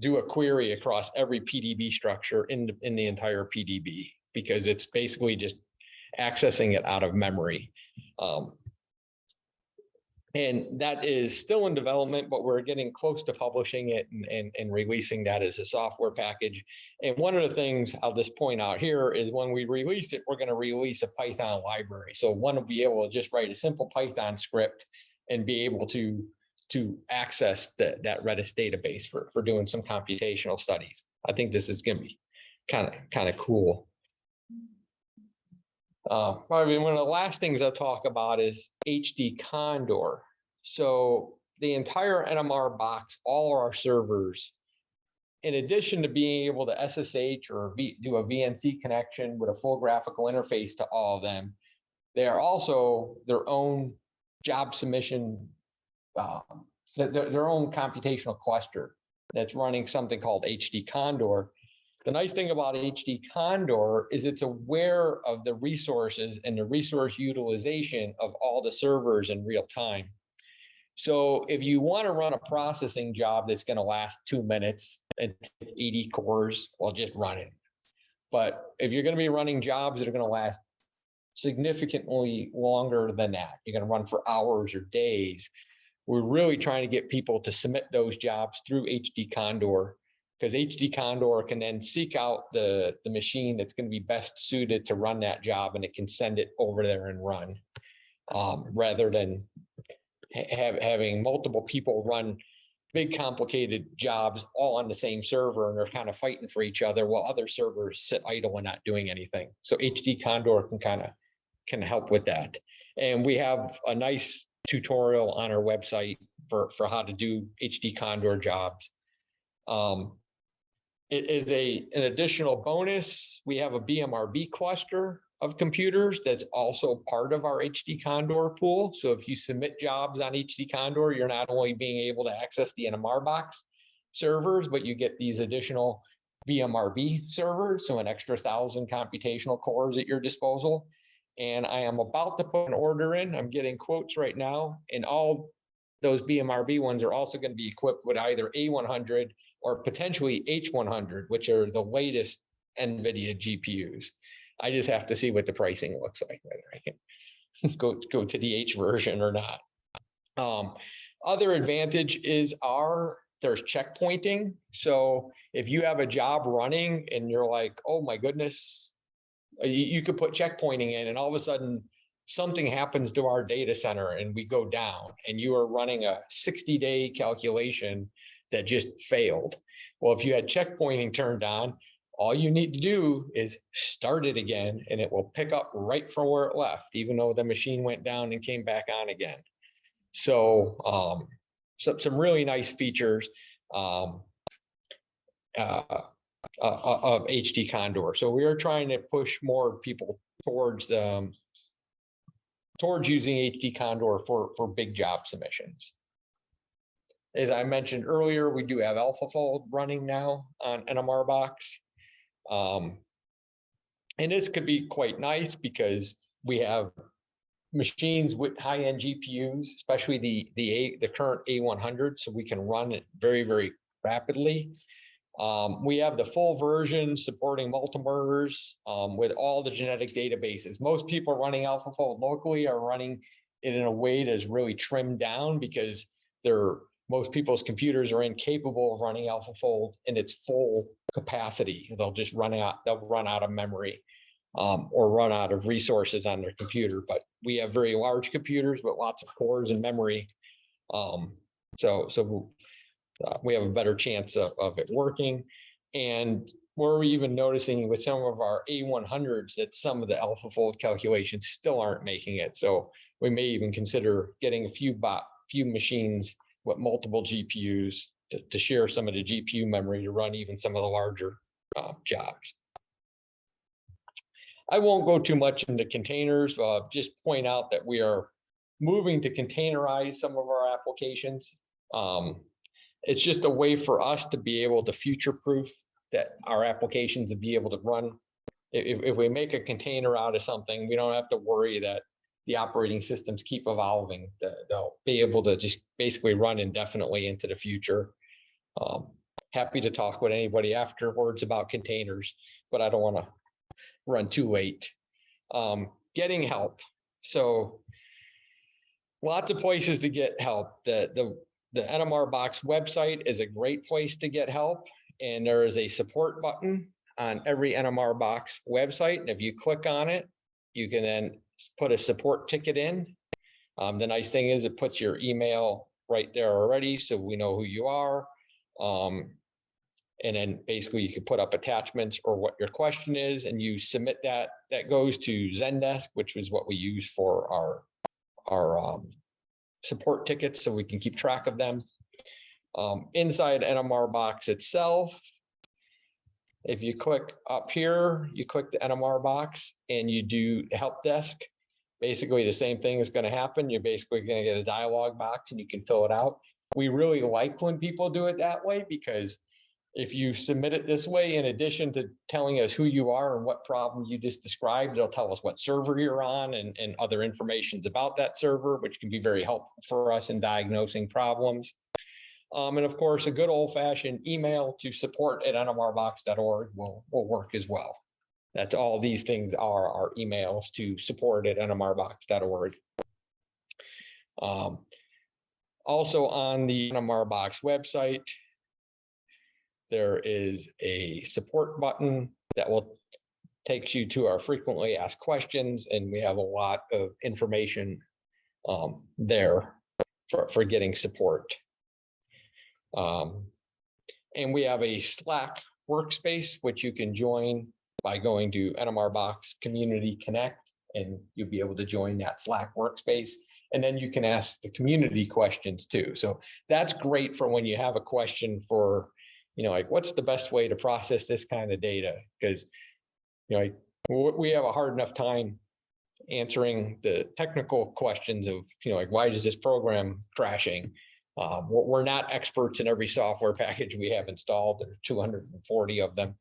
do a query across every PDB structure in the entire PDB, because it's basically just accessing it out of memory. And that is still in development, but we're getting close to publishing it and releasing that as a software package. And one of the things I'll just point out here is when we release it, we're going to release a Python library. So one will be able to just write a simple Python script and be able to access that Redis database for doing some computational studies. I think this is going to be kind of cool. Probably one of the last things I'll talk about is HD Condor. So the entire NMRbox, all our servers, in addition to being able to SSH or do a VNC connection with a full graphical interface to all of them, they are also their own job submission, their own computational cluster that's running something called HD Condor. The nice thing about HD Condor is it's aware of the resources and the resource utilization of all the servers in real time. So if you want to run a processing job that's going to last 2 minutes and 80 cores, well, just run it. But if you're going to be running jobs that are going to last significantly longer than that, you're going to run for hours or days, we're really trying to get people to submit those jobs through HD Condor, because HD Condor can then seek out the machine that's going to be best suited to run that job, and it can send it over there and run, rather than having multiple people run big complicated jobs all on the same server and they're kind of fighting for each other while other servers sit idle and not doing anything. So HD Condor can help with that. And we have a nice tutorial on our website for how to do HD Condor jobs. It is an additional bonus. We have a BMRB cluster of computers that's also part of our HD Condor pool. So if you submit jobs on HD Condor, you're not only being able to access the NMRbox servers, but you get these additional BMRB servers, so an extra 1,000 computational cores at your disposal. And I am about to put an order in. I'm getting quotes right now, and all those BMRB ones are also going to be equipped with either A100 or potentially H100, which are the latest NVIDIA GPUs. I just have to see what the pricing looks like, whether I can go to the H version or not. Other advantage is there's checkpointing. So if you have a job running and you're like, oh my goodness, you could put checkpointing in and all of a sudden something happens to our data center and we go down and you are running a 60-day calculation that just failed. Well, if you had checkpointing turned on, all you need to do is start it again and it will pick up right from where it left, even though the machine went down and came back on again. So some really nice features of HD Condor. So we are trying to push more people towards using HD Condor for big job submissions. As I mentioned earlier, we do have AlphaFold running now on NMRbox. And this could be quite nice because we have machines with high-end GPUs, especially the current A100, so we can run it very, very rapidly. We have the full version supporting multimers with all the genetic databases. Most people running AlphaFold locally are running it in a way that is really trimmed down because most people's computers are incapable of running AlphaFold in its full capacity. They'll just run out of memory or run out of resources on their computer. But we have very large computers with lots of cores and memory. So we have a better chance of it working. And we're even noticing with some of our A100s that some of the AlphaFold calculations still aren't making it. So we may even consider getting a few machines with multiple GPUs to share some of the GPU memory to run even some of the larger jobs. I won't go too much into containers, just point out that we are moving to containerize some of our applications. It's just a way for us to be able to future-proof that our applications to be able to run. If we make a container out of something, we don't have to worry that the operating systems keep evolving. They'll be able to just basically run indefinitely into the future. Happy to talk with anybody afterwards about containers, but I don't want to run too late. Getting help. So lots of places to get help. The NMRbox website is a great place to get help, and there is a support button on every NMRbox website. And if you click on it, you can then put a support ticket in. The nice thing is it puts your email right there already, so we know who you are. And then basically you can put up attachments or what your question is, and you submit that. That goes to Zendesk, which is what we use for our support tickets, so we can keep track of them. Inside NMRbox itself, if you click up here, you click the NMRbox and you do help desk. Basically the same thing is going to happen. You're basically going to get a dialog box and you can fill it out. We really like when people do it that way, because if you submit it this way, in addition to telling us who you are and what problem you just described, it'll tell us what server you're on and other informations about that server, which can be very helpful for us in diagnosing problems. And of course, a good old-fashioned email to support@nmrbox.org will work as well. That's all these things are, our emails to support@nmrbox.org. Also on the NMRbox website, there is a support button that will take you to our frequently asked questions, and we have a lot of information there for getting support. And we have a Slack workspace, which you can join by going to NMRbox Community Connect, and you'll be able to join that Slack workspace. And then you can ask the community questions too. So that's great for when you have a question for, like, what's the best way to process this kind of data? Because, we have a hard enough time answering the technical questions of, like, why is this program crashing? We're not experts in every software package we have installed. There are 240 of them.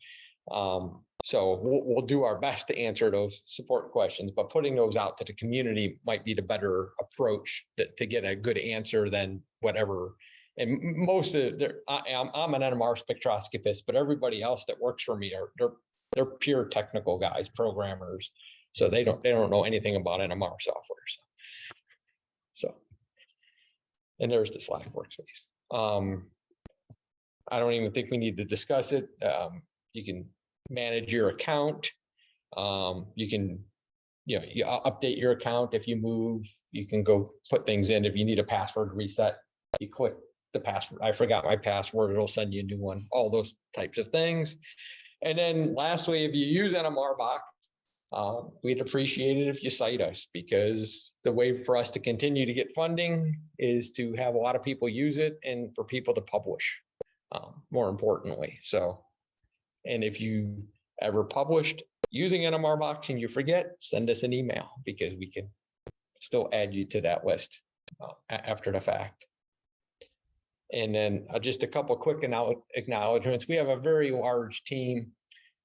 So we'll do our best to answer those support questions, but putting those out to the community might be the better approach to get a good answer than whatever. And most of I'm an NMR spectroscopist, but everybody else that works for me they're pure technical guys, programmers. So they don't know anything about NMR software. So. And there's the Slack workspace. I don't even think we need to discuss it. You can manage your account. You can, you update your account if you move. You can go put things in. If you need a password reset, you click the password. I forgot my password. It'll send you a new one. All those types of things. And then lastly, if you use NMRbox, we'd appreciate it if you cite us, because the way for us to continue to get funding is to have a lot of people use it and for people to publish, more importantly. So, and if you ever published using NMRbox and you forget, send us an email, because we can still add you to that list after the fact. And then just a couple quick acknowledgements. We have a very large team,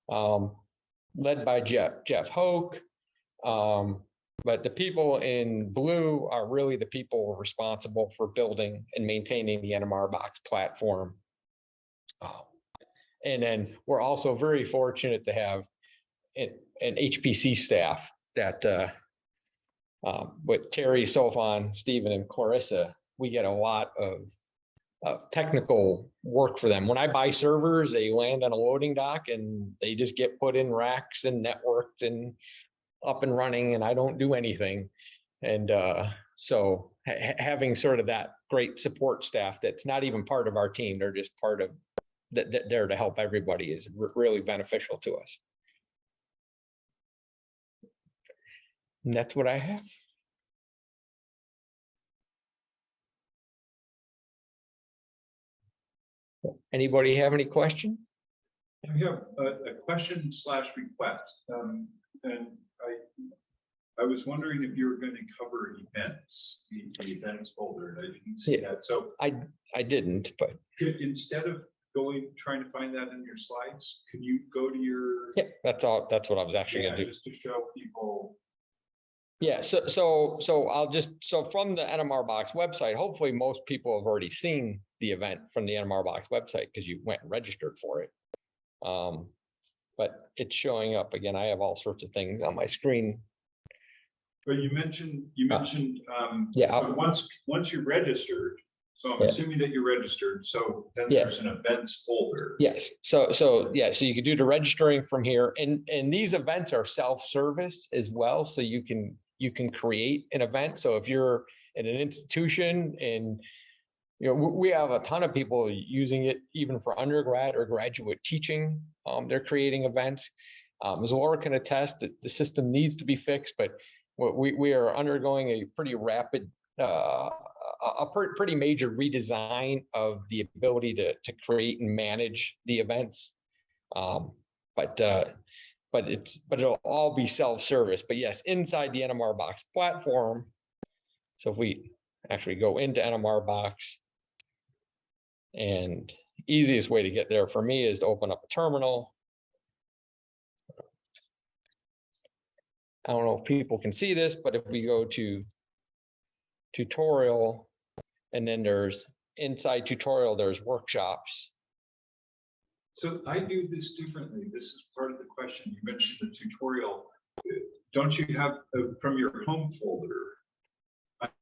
led by Jeff Hoke. But the people in blue are really the people responsible for building and maintaining the NMRbox platform. And then we're also very fortunate to have an HPC staff that with Terry, Sofan, Stephen, and Clarissa, we get a lot of technical work for them. When I buy servers, they land on a loading dock and they just get put in racks and networked and up and running, and I don't do anything. And so having sort of that great support staff that's not even part of our team, they're just part of there to help everybody, is really beneficial to us. And that's what I have. Anybody have any question? I have a question slash request. And I was wondering if you were going to cover events, the events folder. I didn't see that. So I didn't, but instead of trying to find that in your slides, can you go to your? yeah, that's all. That's what I was actually going to do. Just to show people. Yeah, so from the NMRbox website, hopefully most people have already seen the event from the NMRbox website because you went and registered for it. But it's showing up again. I have all sorts of things on my screen. But you mentioned yeah. so once you're registered, so I'm assuming that you're registered. So then there's an events folder. Yes. So you can do the registering from here, and these events are self-service as well. So you can create an event. So if you're in an institution and we have a ton of people using it even for undergrad or graduate teaching. They're creating events. As Laura can attest, that the system needs to be fixed, but we are undergoing a pretty rapid, pretty major redesign of the ability to create and manage the events. But it'll all be self-service. But yes, inside the NMRbox platform. So if we actually go into NMRbox, and easiest way to get there for me is to open up a terminal. I don't know if people can see this, but if we go to tutorial, and then there's inside tutorial, there's workshops. So I do this differently. This is part of the question. You mentioned the tutorial. Don't you have from your home folder?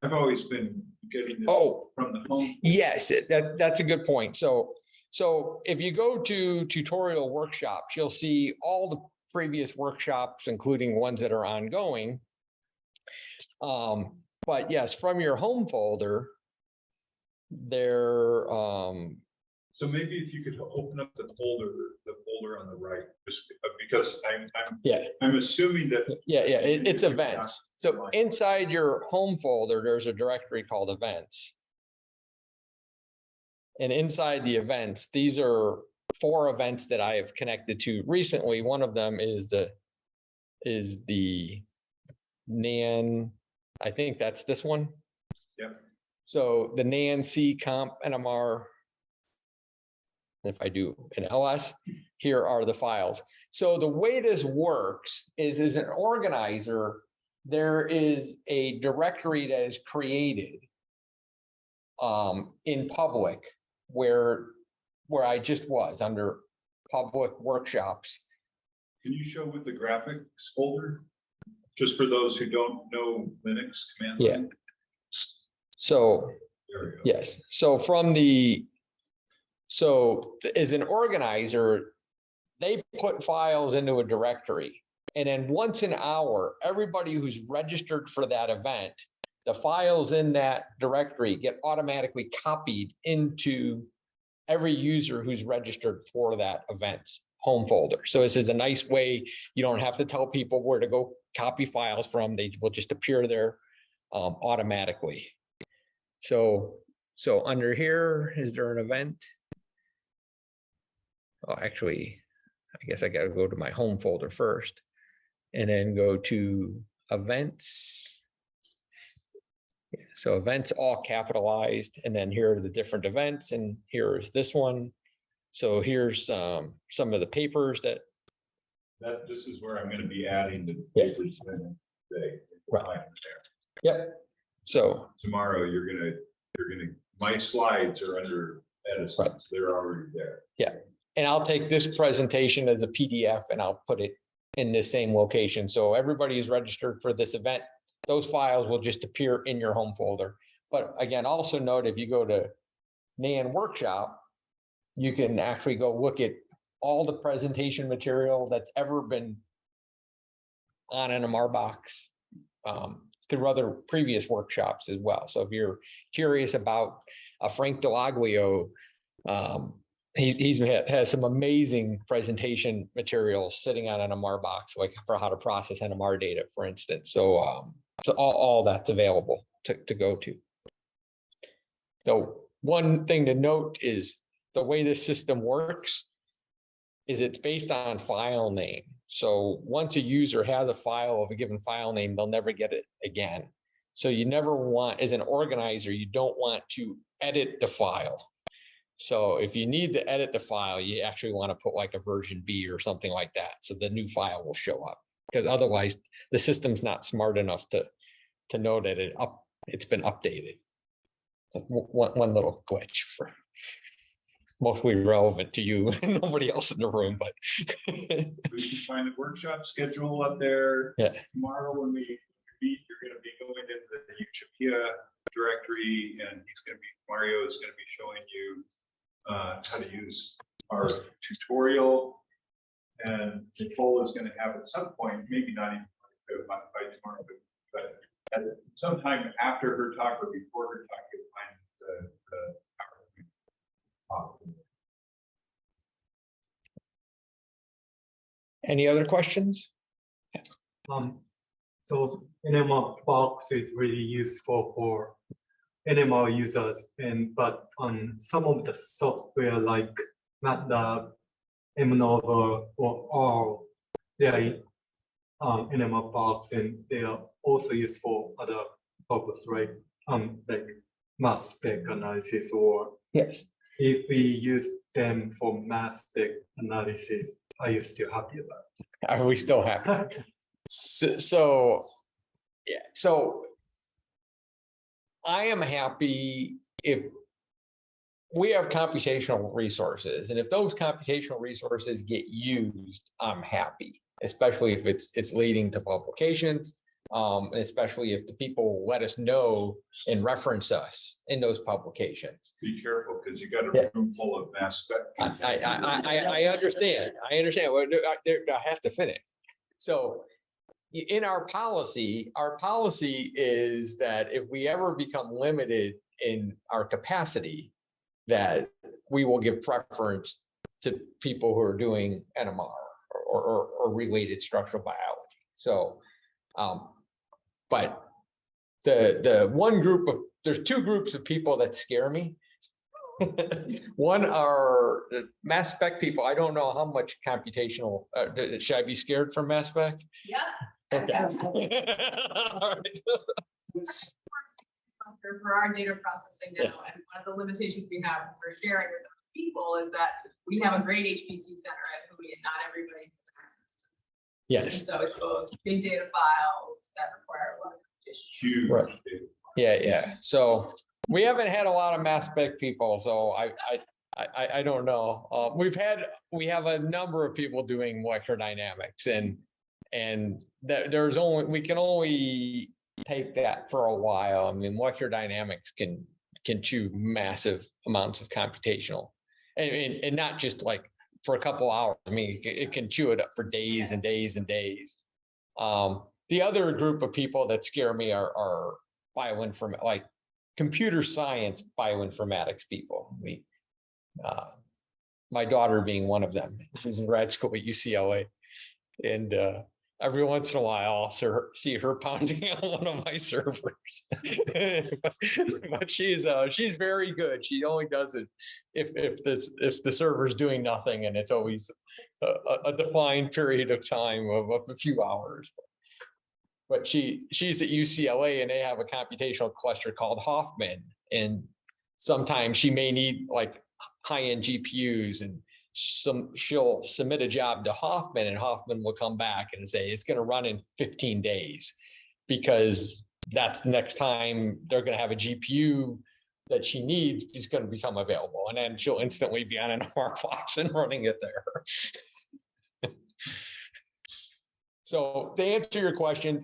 I've always been getting this from the home folder. Yes, that's a good point. So if you go to tutorial workshops, you'll see all the previous workshops, including ones that are ongoing. But yes, from your home folder, there. So maybe if you could open up the folder on the right, just because I'm assuming that. It's events. So inside your home folder, there's a directory called events. And inside the events, these are 4 events that I have connected to recently. One of them is the NAN. I think that's this one. Yep. So the NAN CoMP NMR. If I do an LS, here are the files. So the way this works is as an organizer, there is a directory that is created in public where I just was under public workshops. Can you show with the graphics folder? Just for those who don't know Linux command line? So yes. So as an organizer, they put files into a directory, and then once an hour, everybody who's registered for that event, the files in that directory get automatically copied into every user who's registered for that event's home folder. So this is a nice way. You don't have to tell people where to go copy files from. They will just appear there automatically. So under here, is there an event? Oh, actually, I guess I got to go to my home folder first and then go to events. So events all capitalized, and then here are the different events, and here's this one. So here's some of the papers that. This is where I'm going to be adding the papers today. Right. Yep. So tomorrow you're gonna my slides are under Edison. Right. So they're already there. Yeah. And I'll take this presentation as a PDF and I'll put it in the same location. So everybody who's registered for this event, those files will just appear in your home folder. But again, also note, if you go to NAN workshop, you can actually go look at all the presentation material that's ever been on NMRbox through other previous workshops as well. So if you're curious about Frank Delaglio, he has some amazing presentation materials sitting on NMRbox, like for how to process NMR data, for instance. So all that's available to go to. So one thing to note is the way this system works is it's based on file name. So once a user has a file of a given file name, they'll never get it again. So you never want, as an organizer, you don't want to edit the file. So if you need to edit the file, you actually want to put like a version B or something like that. So the new file will show up, because otherwise the system's not smart enough to know that it's been updated. One little glitch for mostly relevant to you and nobody else in the room, but We can find the workshop schedule up there. Yeah. Tomorrow when we meet, you're going to be going into the Utopia directory, and Mario is going to be showing you how to use our tutorial. And Nicole is going to have at some point, maybe not even by tomorrow, but at sometime after her talk or before her talk, you'll find the any other questions? So NMRbox is really useful for NMR users, but on some of the software like MATLAB, MNOVA, or R, they are NMRbox, and they are also used for other purpose, right? Like mass spec analysis, or Yes. if we use them for mass spec analysis, are you still happy about it? Are we still happy? So I am happy if we have computational resources, and if those computational resources get used, I'm happy, especially if it's leading to publications, and especially if the people let us know and reference us in those publications. Be careful, because you got a room full of mass spec. I understand. Well, I have to finish. So in our policy is that if we ever become limited in our capacity, that we will give preference to people who are doing NMR or related structural biology. So, but the one group of, there's two groups of people that scare me. One are mass spec people. I don't know how much computational, should I be scared from mass spec? Yeah. Okay. All right. For our data processing now, and one of the limitations we have for sharing with other people is that we have a great HPC center at Hui, and not everybody has access to it. And Yes. so it's both big data files that require a lot of computation. Huge. Right. Yeah. So we haven't had a lot of mass spec people, so I don't know. We have a number of people doing molecular dynamics, and we can only take that for a while. I mean, molecular dynamics can chew massive amounts of computational, and not just like for a couple hours. I mean, it can chew it up for days and days and days. The other group of people that scare me are bioinformatics, like computer science bioinformatics people. My daughter being one of them. She's in grad school at UCLA, and every once in a while I'll see her pounding on one of my servers. But she's very good. She only does it if the server's doing nothing, and it's always a defined period of time of a few hours. But she's at UCLA, and they have a computational cluster called Hoffman, and sometimes she may need like high-end GPUs, and she'll submit a job to Hoffman, and Hoffman will come back and say it's going to run in 15 days, because that's the next time they're going to have a GPU that she needs is going to become available, and then she'll instantly be on an NMRbox and running it there. So to answer your question,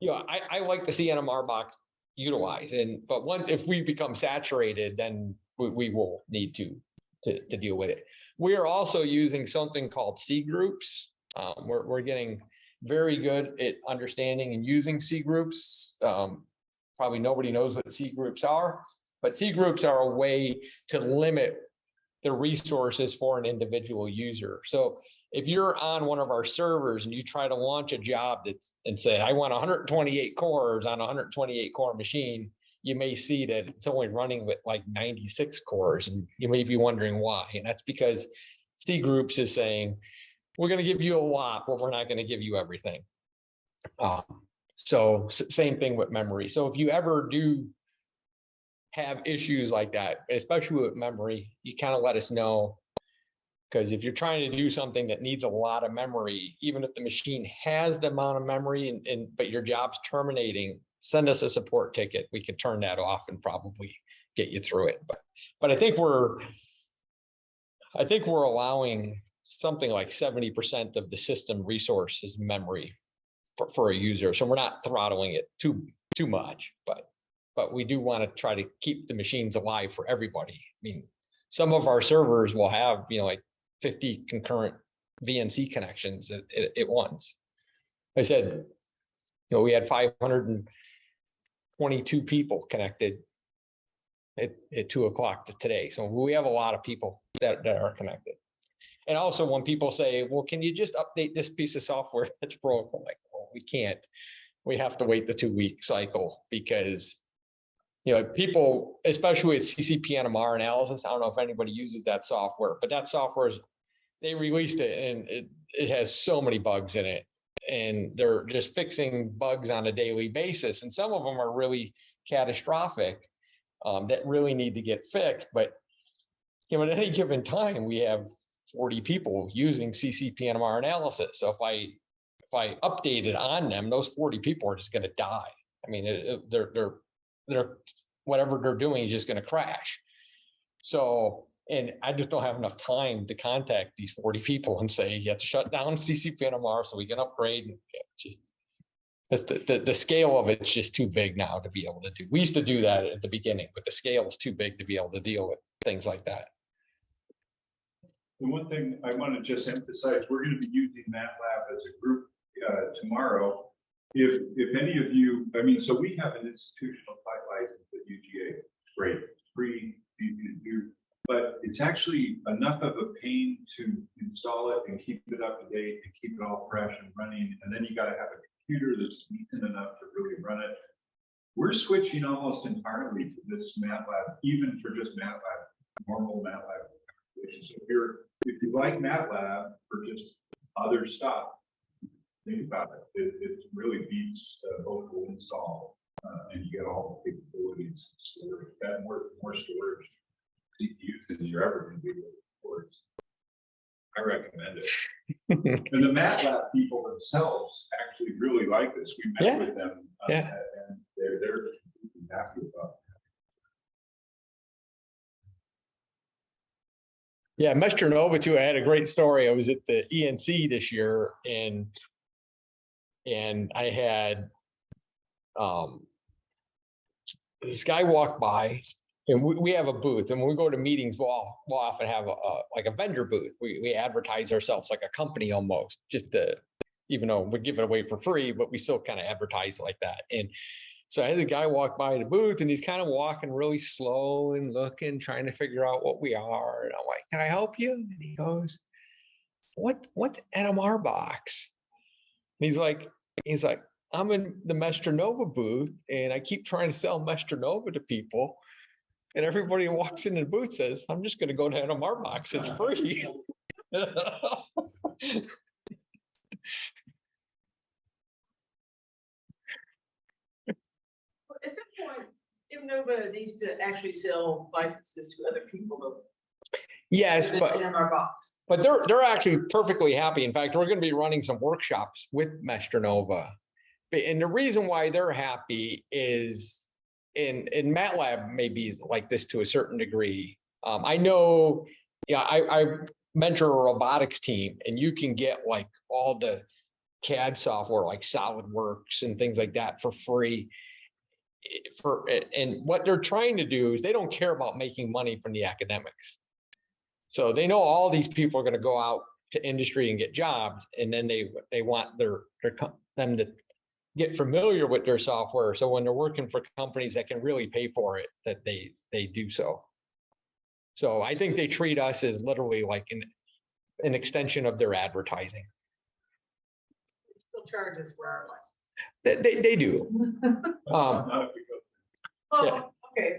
I like to see NMRbox utilized, but if we become saturated, then we will need to deal with it. We are also using something called C groups. We're getting very good at understanding and using C groups. Probably nobody knows what C groups are, but C groups are a way to limit the resources for an individual user. So if you're on one of our servers and you try to launch a job and say, I want 128 cores on a 128 core machine, you may see that it's only running with like 96 cores, and you may be wondering why. And that's because C Groups is saying, we're going to give you a lot, but we're not going to give you everything. So same thing with memory. So if you ever do have issues like that, especially with memory, you kind of let us know. Because if you're trying to do something that needs a lot of memory, even if the machine has the amount of memory but your job's terminating, send us a support ticket. We can turn that off and probably get you through it. But I think we're allowing something like 70% of the system resources memory for a user. So we're not throttling it too much, but we do want to try to keep the machines alive for everybody. I mean, some of our servers will have, like 50 concurrent VNC connections at once. I said, we had 522 people connected at 2 o'clock today. So we have a lot of people that are connected. And also when people say, well, can you just update this piece of software that's broken? Like, well, we can't. We have to wait the 2-week cycle because, people, especially with CCP NMR analysis, I don't know if anybody uses that software, but that software they released it and it has so many bugs in it, and they're just fixing bugs on a daily basis. And some of them are really catastrophic that really need to get fixed. But, at any given time, we have 40 people using CCP NMR analysis. So if I update it on them, those 40 people are just going to die. I mean, they're whatever they're doing is just going to crash. So, and I just don't have enough time to contact these 40 people and say, you have to shut down CCP NMR so we can upgrade. And the scale of it's just too big now to be able to do. We used to do that at the beginning, but the scale is too big to be able to deal with things like that. The one thing I want to just emphasize, we're going to be using MATLAB as a group tomorrow. If any of you, so we have an institutional site license at UGA. It's great, it's free, you can do, but it's actually enough of a pain to install it and keep it up to date and keep it all fresh and running. And then you got to have a computer that's decent enough to really run it. We're switching almost entirely to this MATLAB, even for just MATLAB, normal MATLAB. So if you like MATLAB for just other stuff, think about it. It really beats local install, and you get all the capabilities. Storage, that more storage CPUs than you're ever going to be able to afford. I recommend it. And the MATLAB people themselves actually really like this. We met with them, and they're happy about it. Yeah, Maciejewski too. I had a great story. I was at the ENC this year, and I had this guy walk by, and we have a booth, and when we go to meetings, we'll often have like a vendor booth. We advertise ourselves like a company almost, just to, even though we give it away for free, but we still kind of advertise like that. And so I had the guy walk by the booth, and he's kind of walking really slow and looking, trying to figure out what we are. And I'm like, can I help you? And he goes, what's NMRbox? And he's like, I'm in the Maciejewski booth, and I keep trying to sell Maciejewski to people. And everybody who walks in the booth says, I'm just going to go to NMRbox. It's free. At some point, NMRbox needs to actually sell licenses to other people. Yes, but NMRbox. But they're actually perfectly happy. In fact, we're going to be running some workshops with Maciejewski. And the reason why they're happy is in MATLAB maybe like this to a certain degree. I know, I mentor a robotics team, and you can get like all the CAD software like SolidWorks and things like that for free. And what they're trying to do is they don't care about making money from the academics. So they know all these people are going to go out to industry and get jobs, and then they want them to get familiar with their software. So when they're working for companies that can really pay for it, that they do so. So I think they treat us as literally like an extension of their advertising. They still charge us for our license. They do. Well, okay,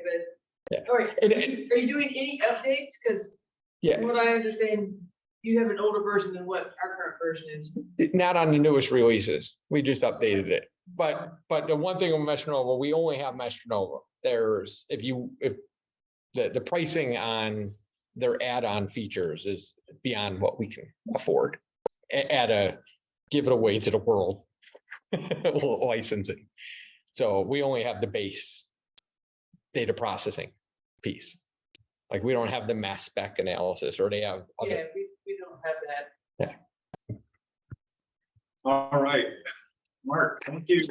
Yeah. but, all right, And- are you doing any updates? Because Yeah, from what I understand, you have an older version than what our current version is. not on the newest releases. We just updated it. But the one thing with Mesh Nova, we only have Mesh Nova. There's, if the pricing on their add-on features is beyond what we can afford at a give it away to the world licensing. So we only have the base data processing piece. Like we don't have the mass spec analysis, or they have Yeah, other. we don't have that. All right. Mark, thank you.